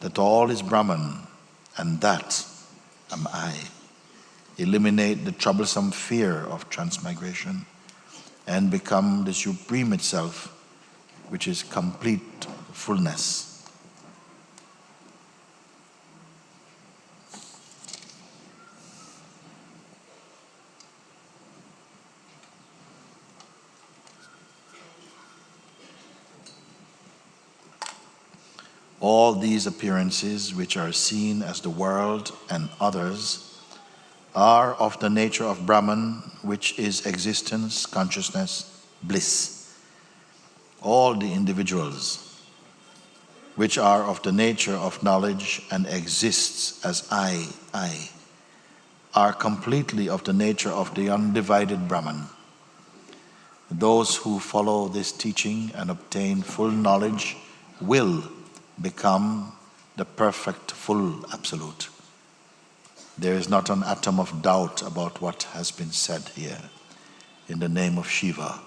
that all is Brahman, and that am I. Eliminate the troublesome fear of transmigration and become the supreme itself, which is complete fullness. All these appearances, which are seen as the world and others, are of the nature of Brahman, which is existence, consciousness, bliss. All the individuals, which are of the nature of knowledge and exists as I, are completely of the nature of the undivided Brahman. Those who follow this teaching and obtain full knowledge will become the perfect full absolute. There is not an atom of doubt about what has been said here. In the name of Shiva,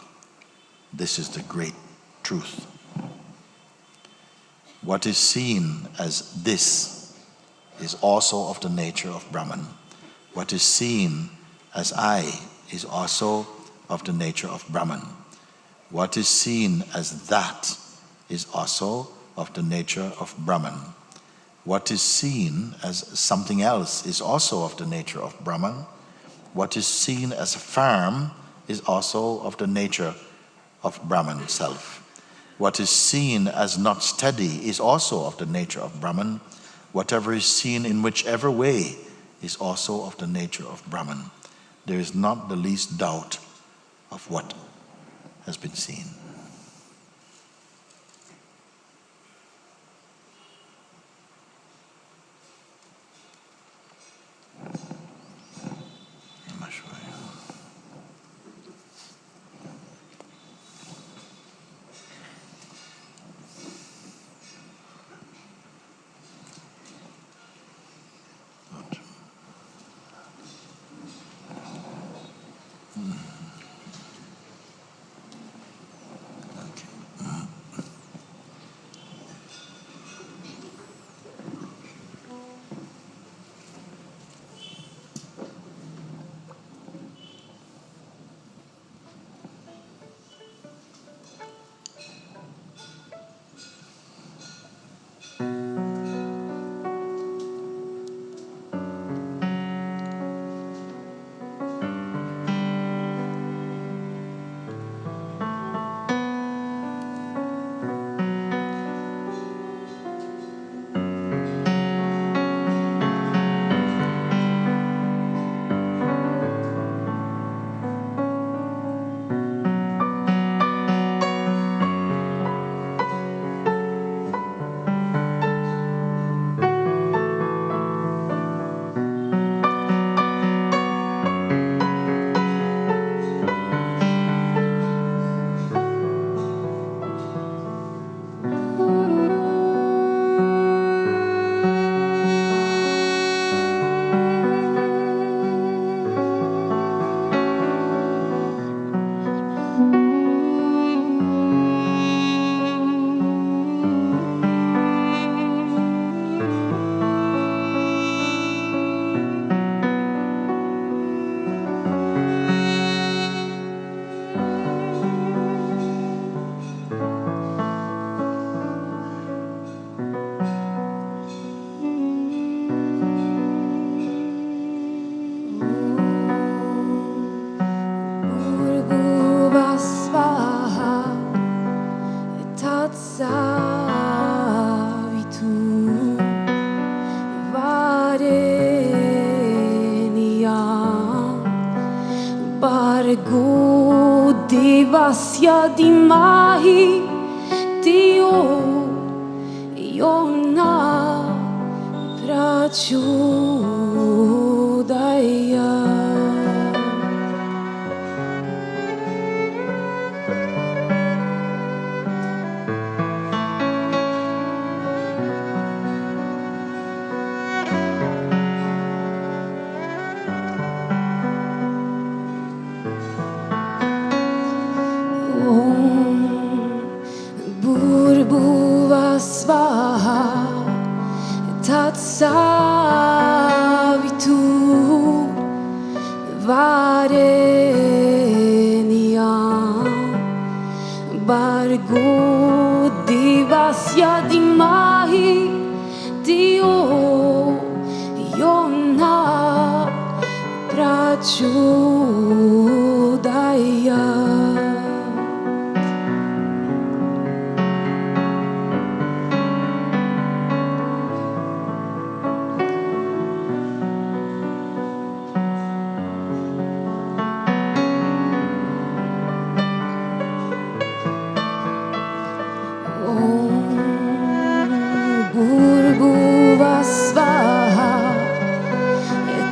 this is the great truth. What is seen as this is also of the nature of Brahman. What is seen as I is also of the nature of Brahman. What is seen as that is also of the nature of Brahman. What is seen as something else is also of the nature of Brahman. What is seen as firm is also of the nature of Brahman self. What is seen as not steady is also of the nature of Brahman. Whatever is seen in whichever way is also of the nature of Brahman. There is not the least doubt of what has been seen.
Divasya dimahi Dio Yona Prachodaya. Tatsavitu Vareniam Bargo Divasya Dimahi Dio Yona Prachodaya.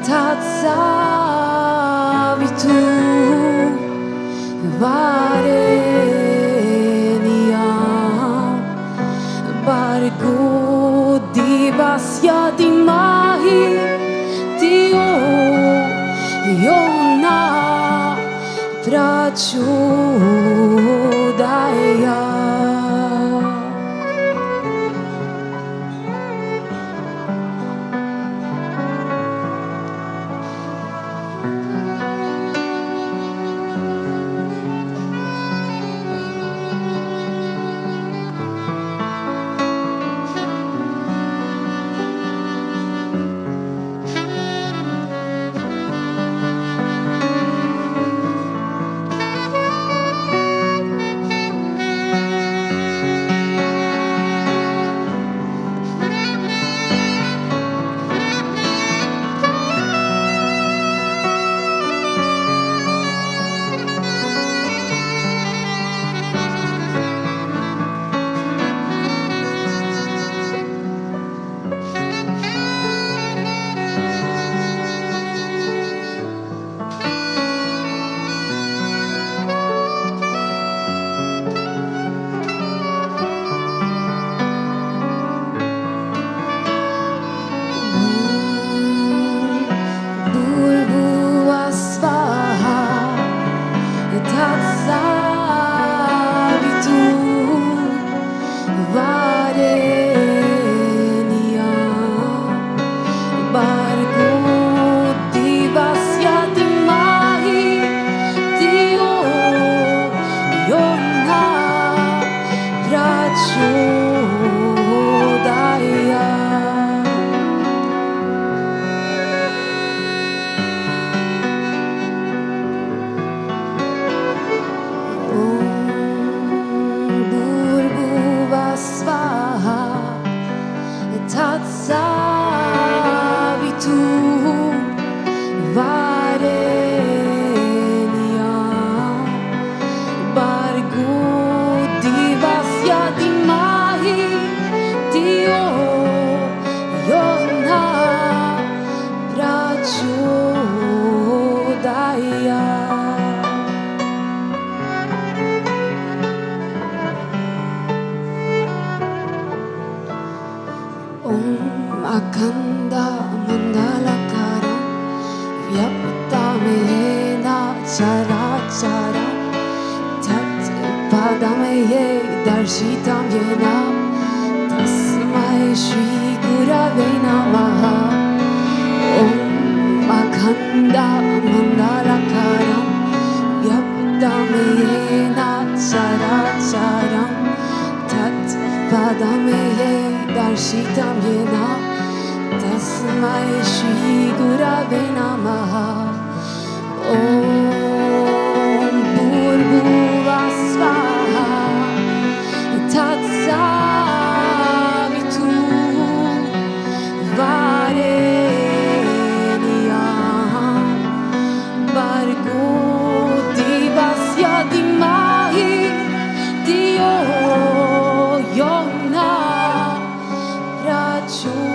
Tatsavitu Vareniam Bargo Divasya Dimahi Dio prachodaya. Akanda mandalakara vyaptamena chara chara tat padamaye darshitam yena tasmai shri gurave namaha. Om Akanda mandalakara vyaptamena chara chara tat padamaye darshitam yena tasmai shri gurave namaha. Om Bhurbhuvah Swaha Tatsavitu Varenyam Bhargo Devasya Dhimahi Dhiyo Yona Prachodaya.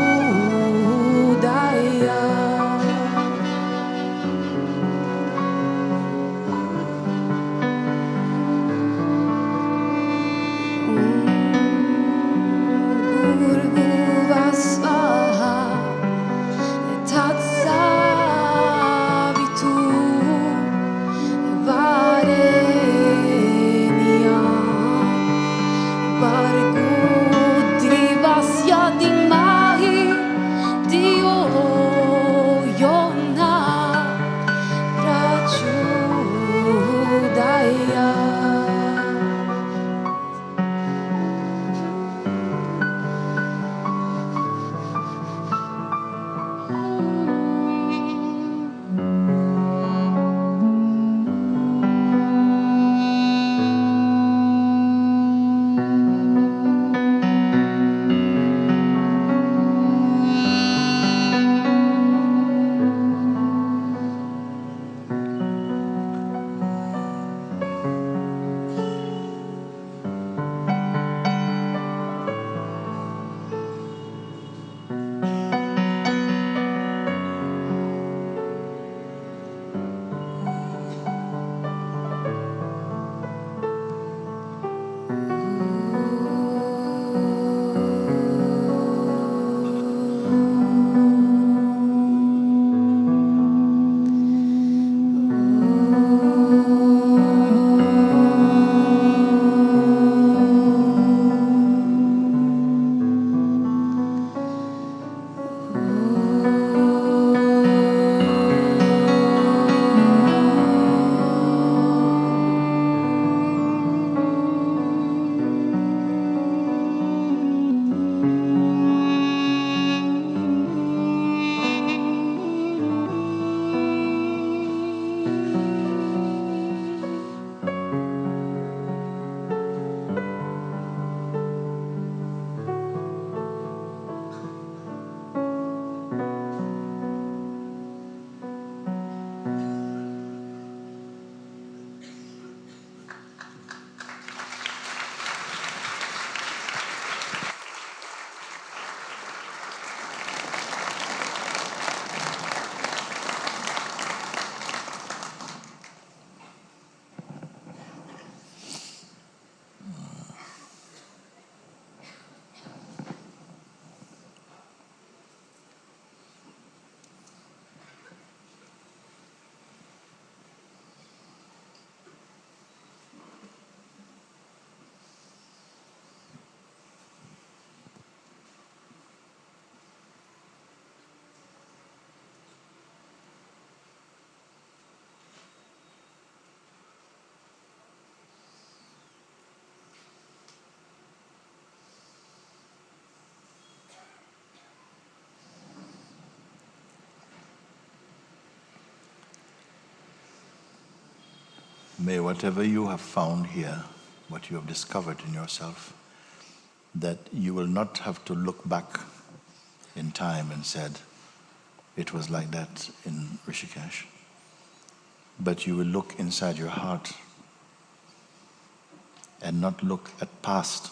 may whatever you have found here, what you have discovered in yourself, that you will not have to look back in time and said, it was like that in Rishikesh. But you will look inside your heart and not look at past,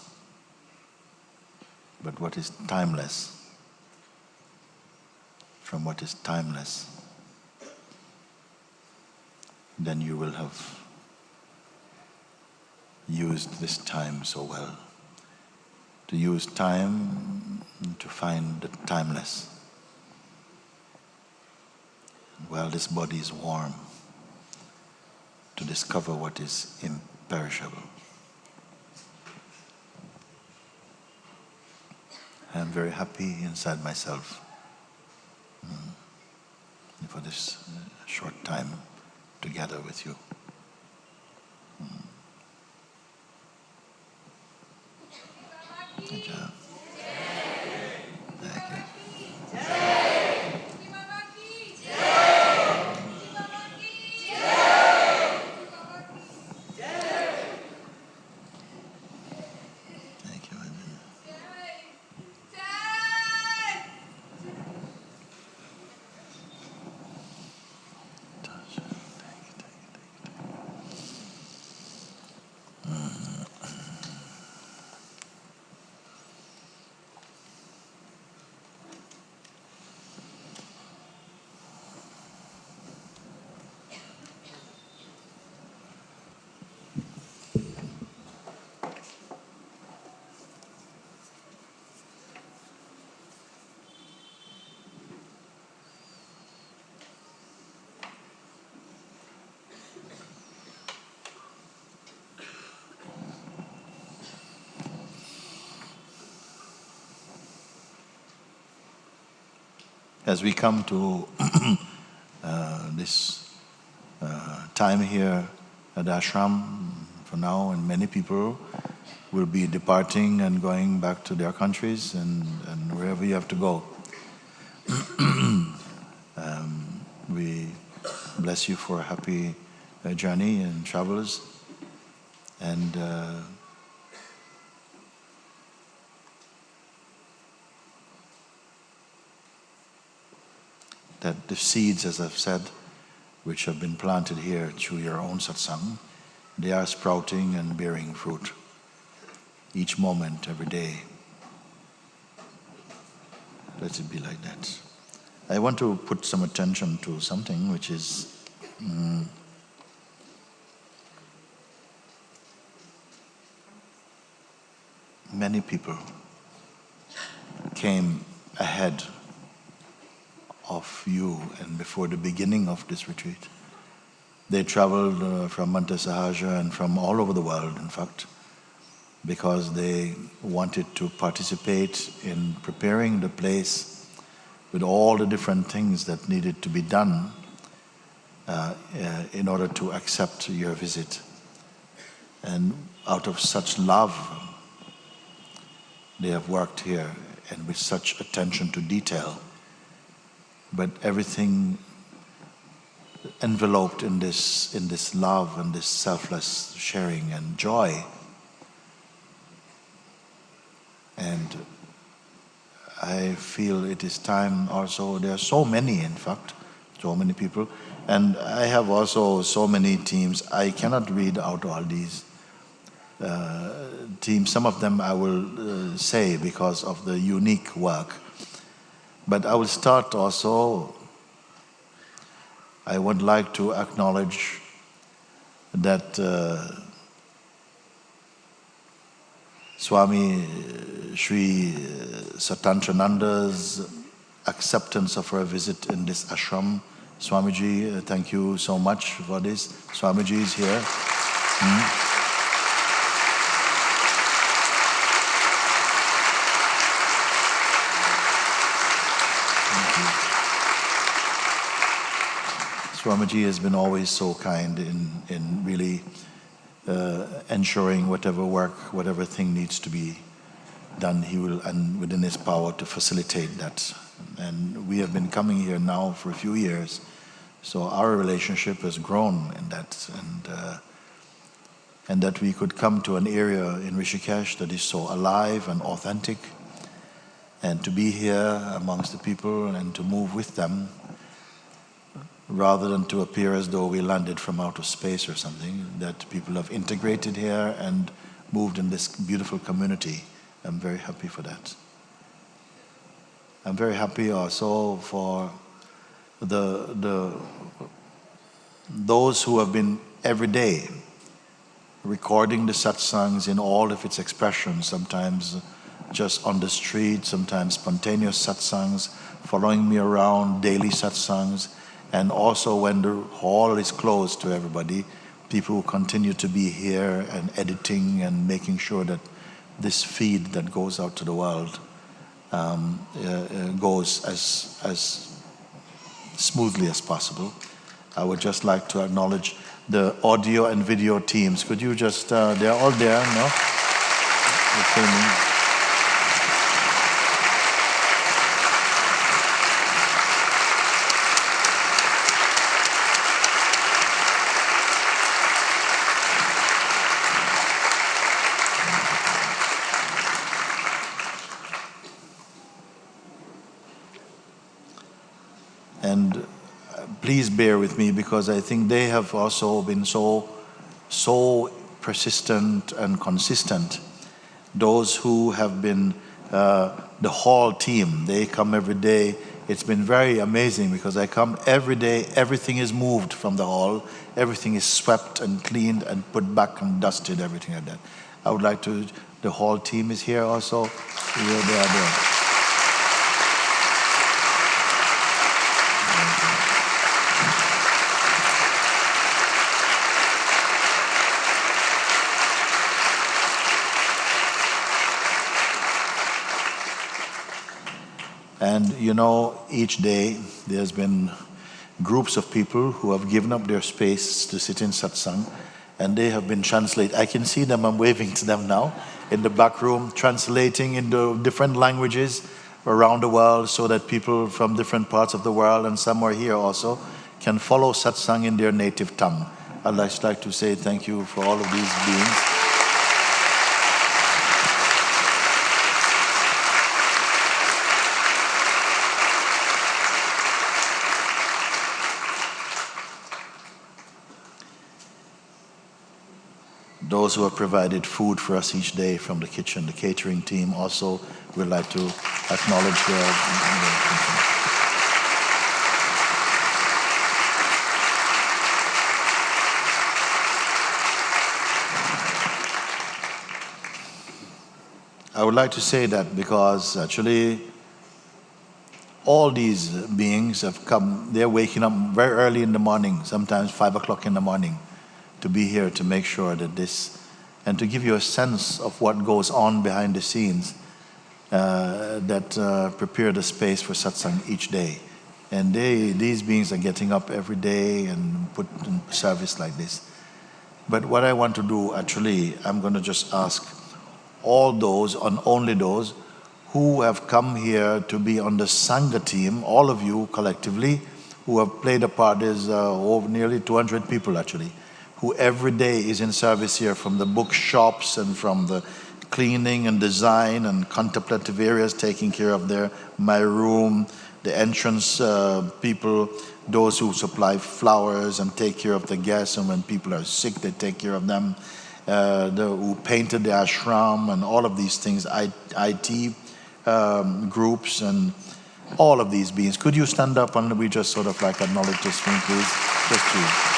but what is timeless. From what is timeless, then you will have used this time so well. To use time to find the timeless. While this body is warm, to discover what is imperishable. I am very happy inside myself for this short time together with you. Good job. Thank you. As we come to this time here at ashram for now, and many people will be departing and going back to their countries and wherever you have to go. We bless you for a happy journey and travels, and that the seeds, as I've said, which have been planted here through your own satsang, they are sprouting and bearing fruit each moment, every day. Let it be like that. I want to put some attention to something which is many people came ahead of you and before the beginning of this retreat. They traveled from Mantasahaja and from all over the world, in fact, because they wanted to participate in preparing the place with all the different things that needed to be done in order to accept your visit. And out of such love, they have worked here, and with such attention to detail. But everything enveloped in this love and this selfless sharing and joy. And I feel it is time also, there are so many, in fact, so many people. And I have also so many teams. I cannot read out all these teams. Some of them I will say because of the unique work. But I will start also, I would like to acknowledge that Swami Sri Satantrananda's acceptance of our visit in this ashram. Swamiji, thank you so much for this. Swamiji is here. Swamiji has been always so kind in really ensuring whatever work, whatever thing needs to be done, he will, and within his power, to facilitate that. And we have been coming here now for a few years, so our relationship has grown in that. And and that we could come to an area in Rishikesh that is so alive and authentic, and to be here amongst the people and to move with them, rather than to appear as though we landed from outer space or something, that people have integrated here and moved in this beautiful community. I'm very happy for that. I'm very happy also for those who have been every day recording the satsangs in all of its expressions, sometimes just on the street, sometimes spontaneous satsangs, following me around, daily satsangs, and also when the hall is closed to everybody, people will continue to be here and editing and making sure that this feed that goes out to the world goes as smoothly as possible. I would just like to acknowledge the audio and video teams. Could you just, they're all there, no? They're filming. And please bear with me, because I think they have also been so persistent and consistent. Those who have been the hall team, they come every day. It's been very amazing because I come every day, everything is moved from the hall, everything is swept and cleaned and put back and dusted, everything like that. I would like to, the hall team is here also. Here they are there. And you know, each day there's been groups of people who have given up their space to sit in satsang, and they have been translating. I can see them, I'm waving to them now, in the back room, translating into different languages around the world so that people from different parts of the world, and some are here also, can follow satsang in their native tongue. I'd just like to say thank you for all of these beings. Those who have provided food for us each day from the kitchen, the catering team also, we'd like to acknowledge their I would like to say that because actually all these beings have come, they're waking up very early in the morning, sometimes 5 o'clock in the morning, to be here to make sure that this, and to give you a sense of what goes on behind the scenes that prepare the space for satsang each day. And these beings are getting up every day and put in service like this. But what I want to do, actually, I'm going to just ask all those, and only those, who have come here to be on the Sangha team, all of you collectively, who have played a part. There's over nearly 200 people actually, who every day is in service here, from the bookshops and from the cleaning and design and contemplative areas, taking care of my room, the entrance people, those who supply flowers and take care of the guests, and when people are sick, they take care of them, who painted the ashram and all of these things, IT groups and all of these beings. Could you stand up and we just sort of like acknowledge this thing, please? Just you.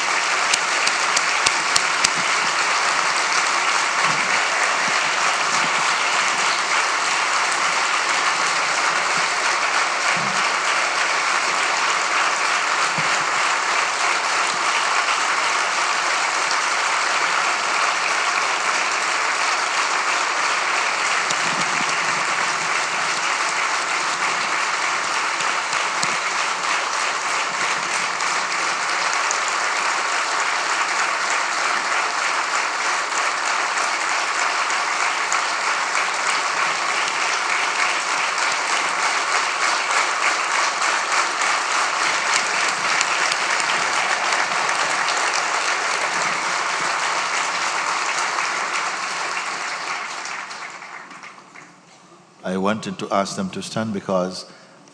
I wanted to ask them to stand because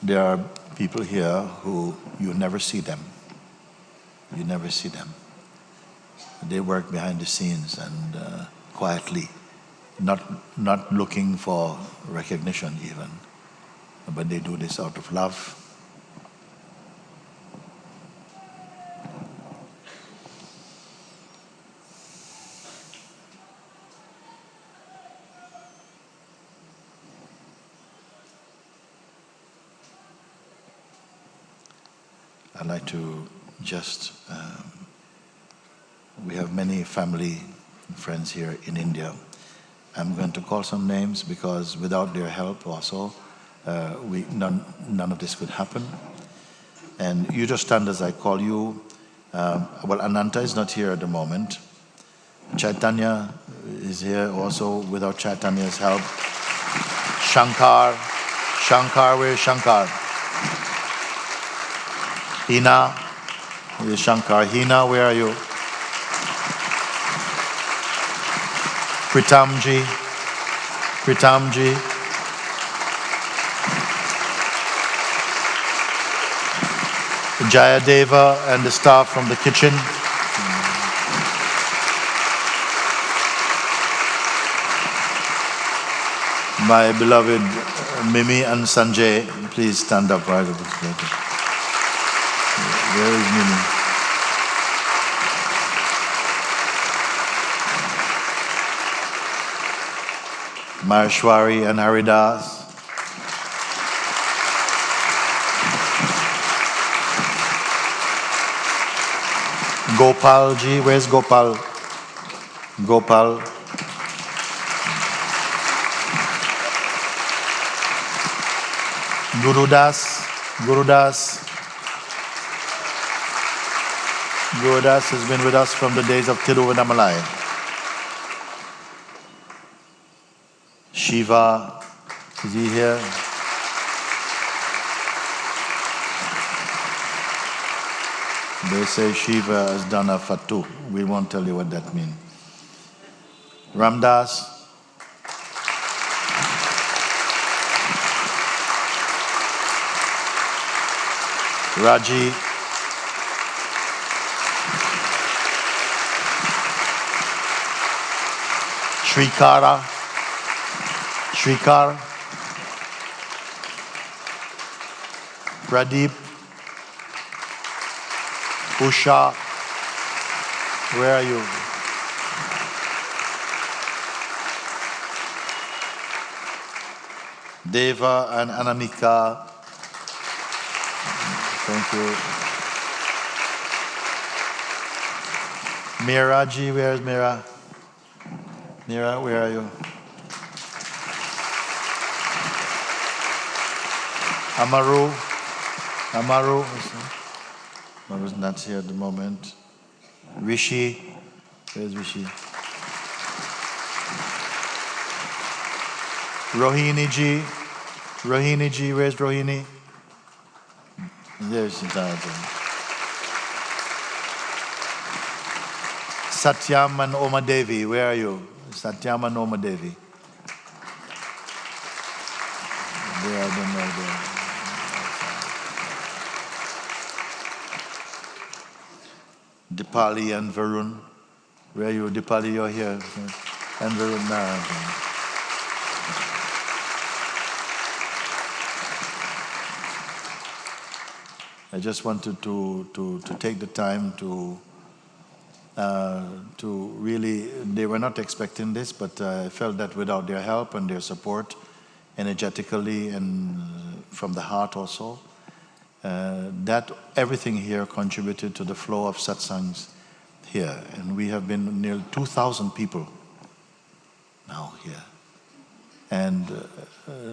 there are people here who you never see them. You never see them. They work behind the scenes and quietly, not looking for recognition even, but they do this out of love. I'd like to just, we have many family friends here in India. I'm going to call some names because without their help also, none of this could happen. And you just stand as I call you. Well, Ananta is not here at the moment. Chaitanya is here also without Chaitanya's help. Shankar, where is Shankar? Hina, where is Shankar? Hina, where are you? Pritamji, Jayadeva and the staff from the kitchen. My beloved Mimi and Sanjay, please stand up right at this place. Where is Mimi? Maheshwari and Haridas. Gopalji, where's Gopal? Gopal. Gurudas has been with us from the days of Tiruvannamalai. Shiva, is he here? They say Shiva has done a fatu. We won't tell you what that means. Ramdas. Raji. Shrikar. Pradeep. Usha. Where are you? Deva and Anamika. Thank you. Miraji, where is Mira? Mira, where are you? Amaru. I was not here at the moment. Rishi, where's Rishi? Rohini ji, where's Rohini? There she is. Satyam and Oma Devi, where are you? Satyam and Oma Devi. There, I don't know there. Dipali and Varun. Where are you? Dipali, you're here. And Varun Narayan. I just wanted to take the time to really, they were not expecting this, but I felt that without their help and their support, energetically and from the heart also, that everything here contributed to the flow of satsangs here. And we have been nearly 2,000 people now here. And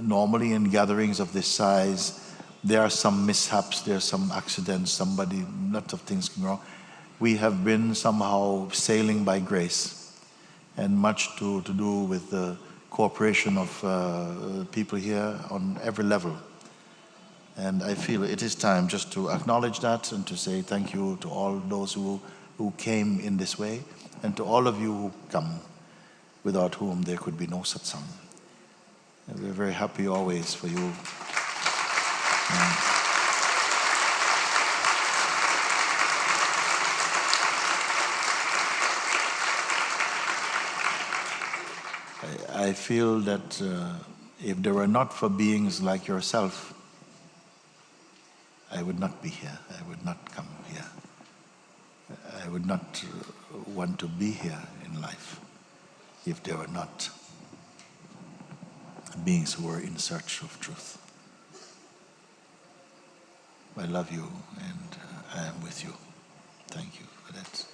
normally in gatherings of this size, there are some mishaps, there are some accidents, lots of things going wrong. We have been somehow sailing by grace, and much to do with the cooperation of people here on every level. And I feel it is time just to acknowledge that and to say thank you to all those who came in this way, and to all of you who come, without whom there could be no satsang. And we're very happy always for you. I feel that if there were not for beings like yourself, I would not be here. I would not come here. I would not want to be here in life if there were not beings who were in search of truth. I love you and I am with you. Thank you for that.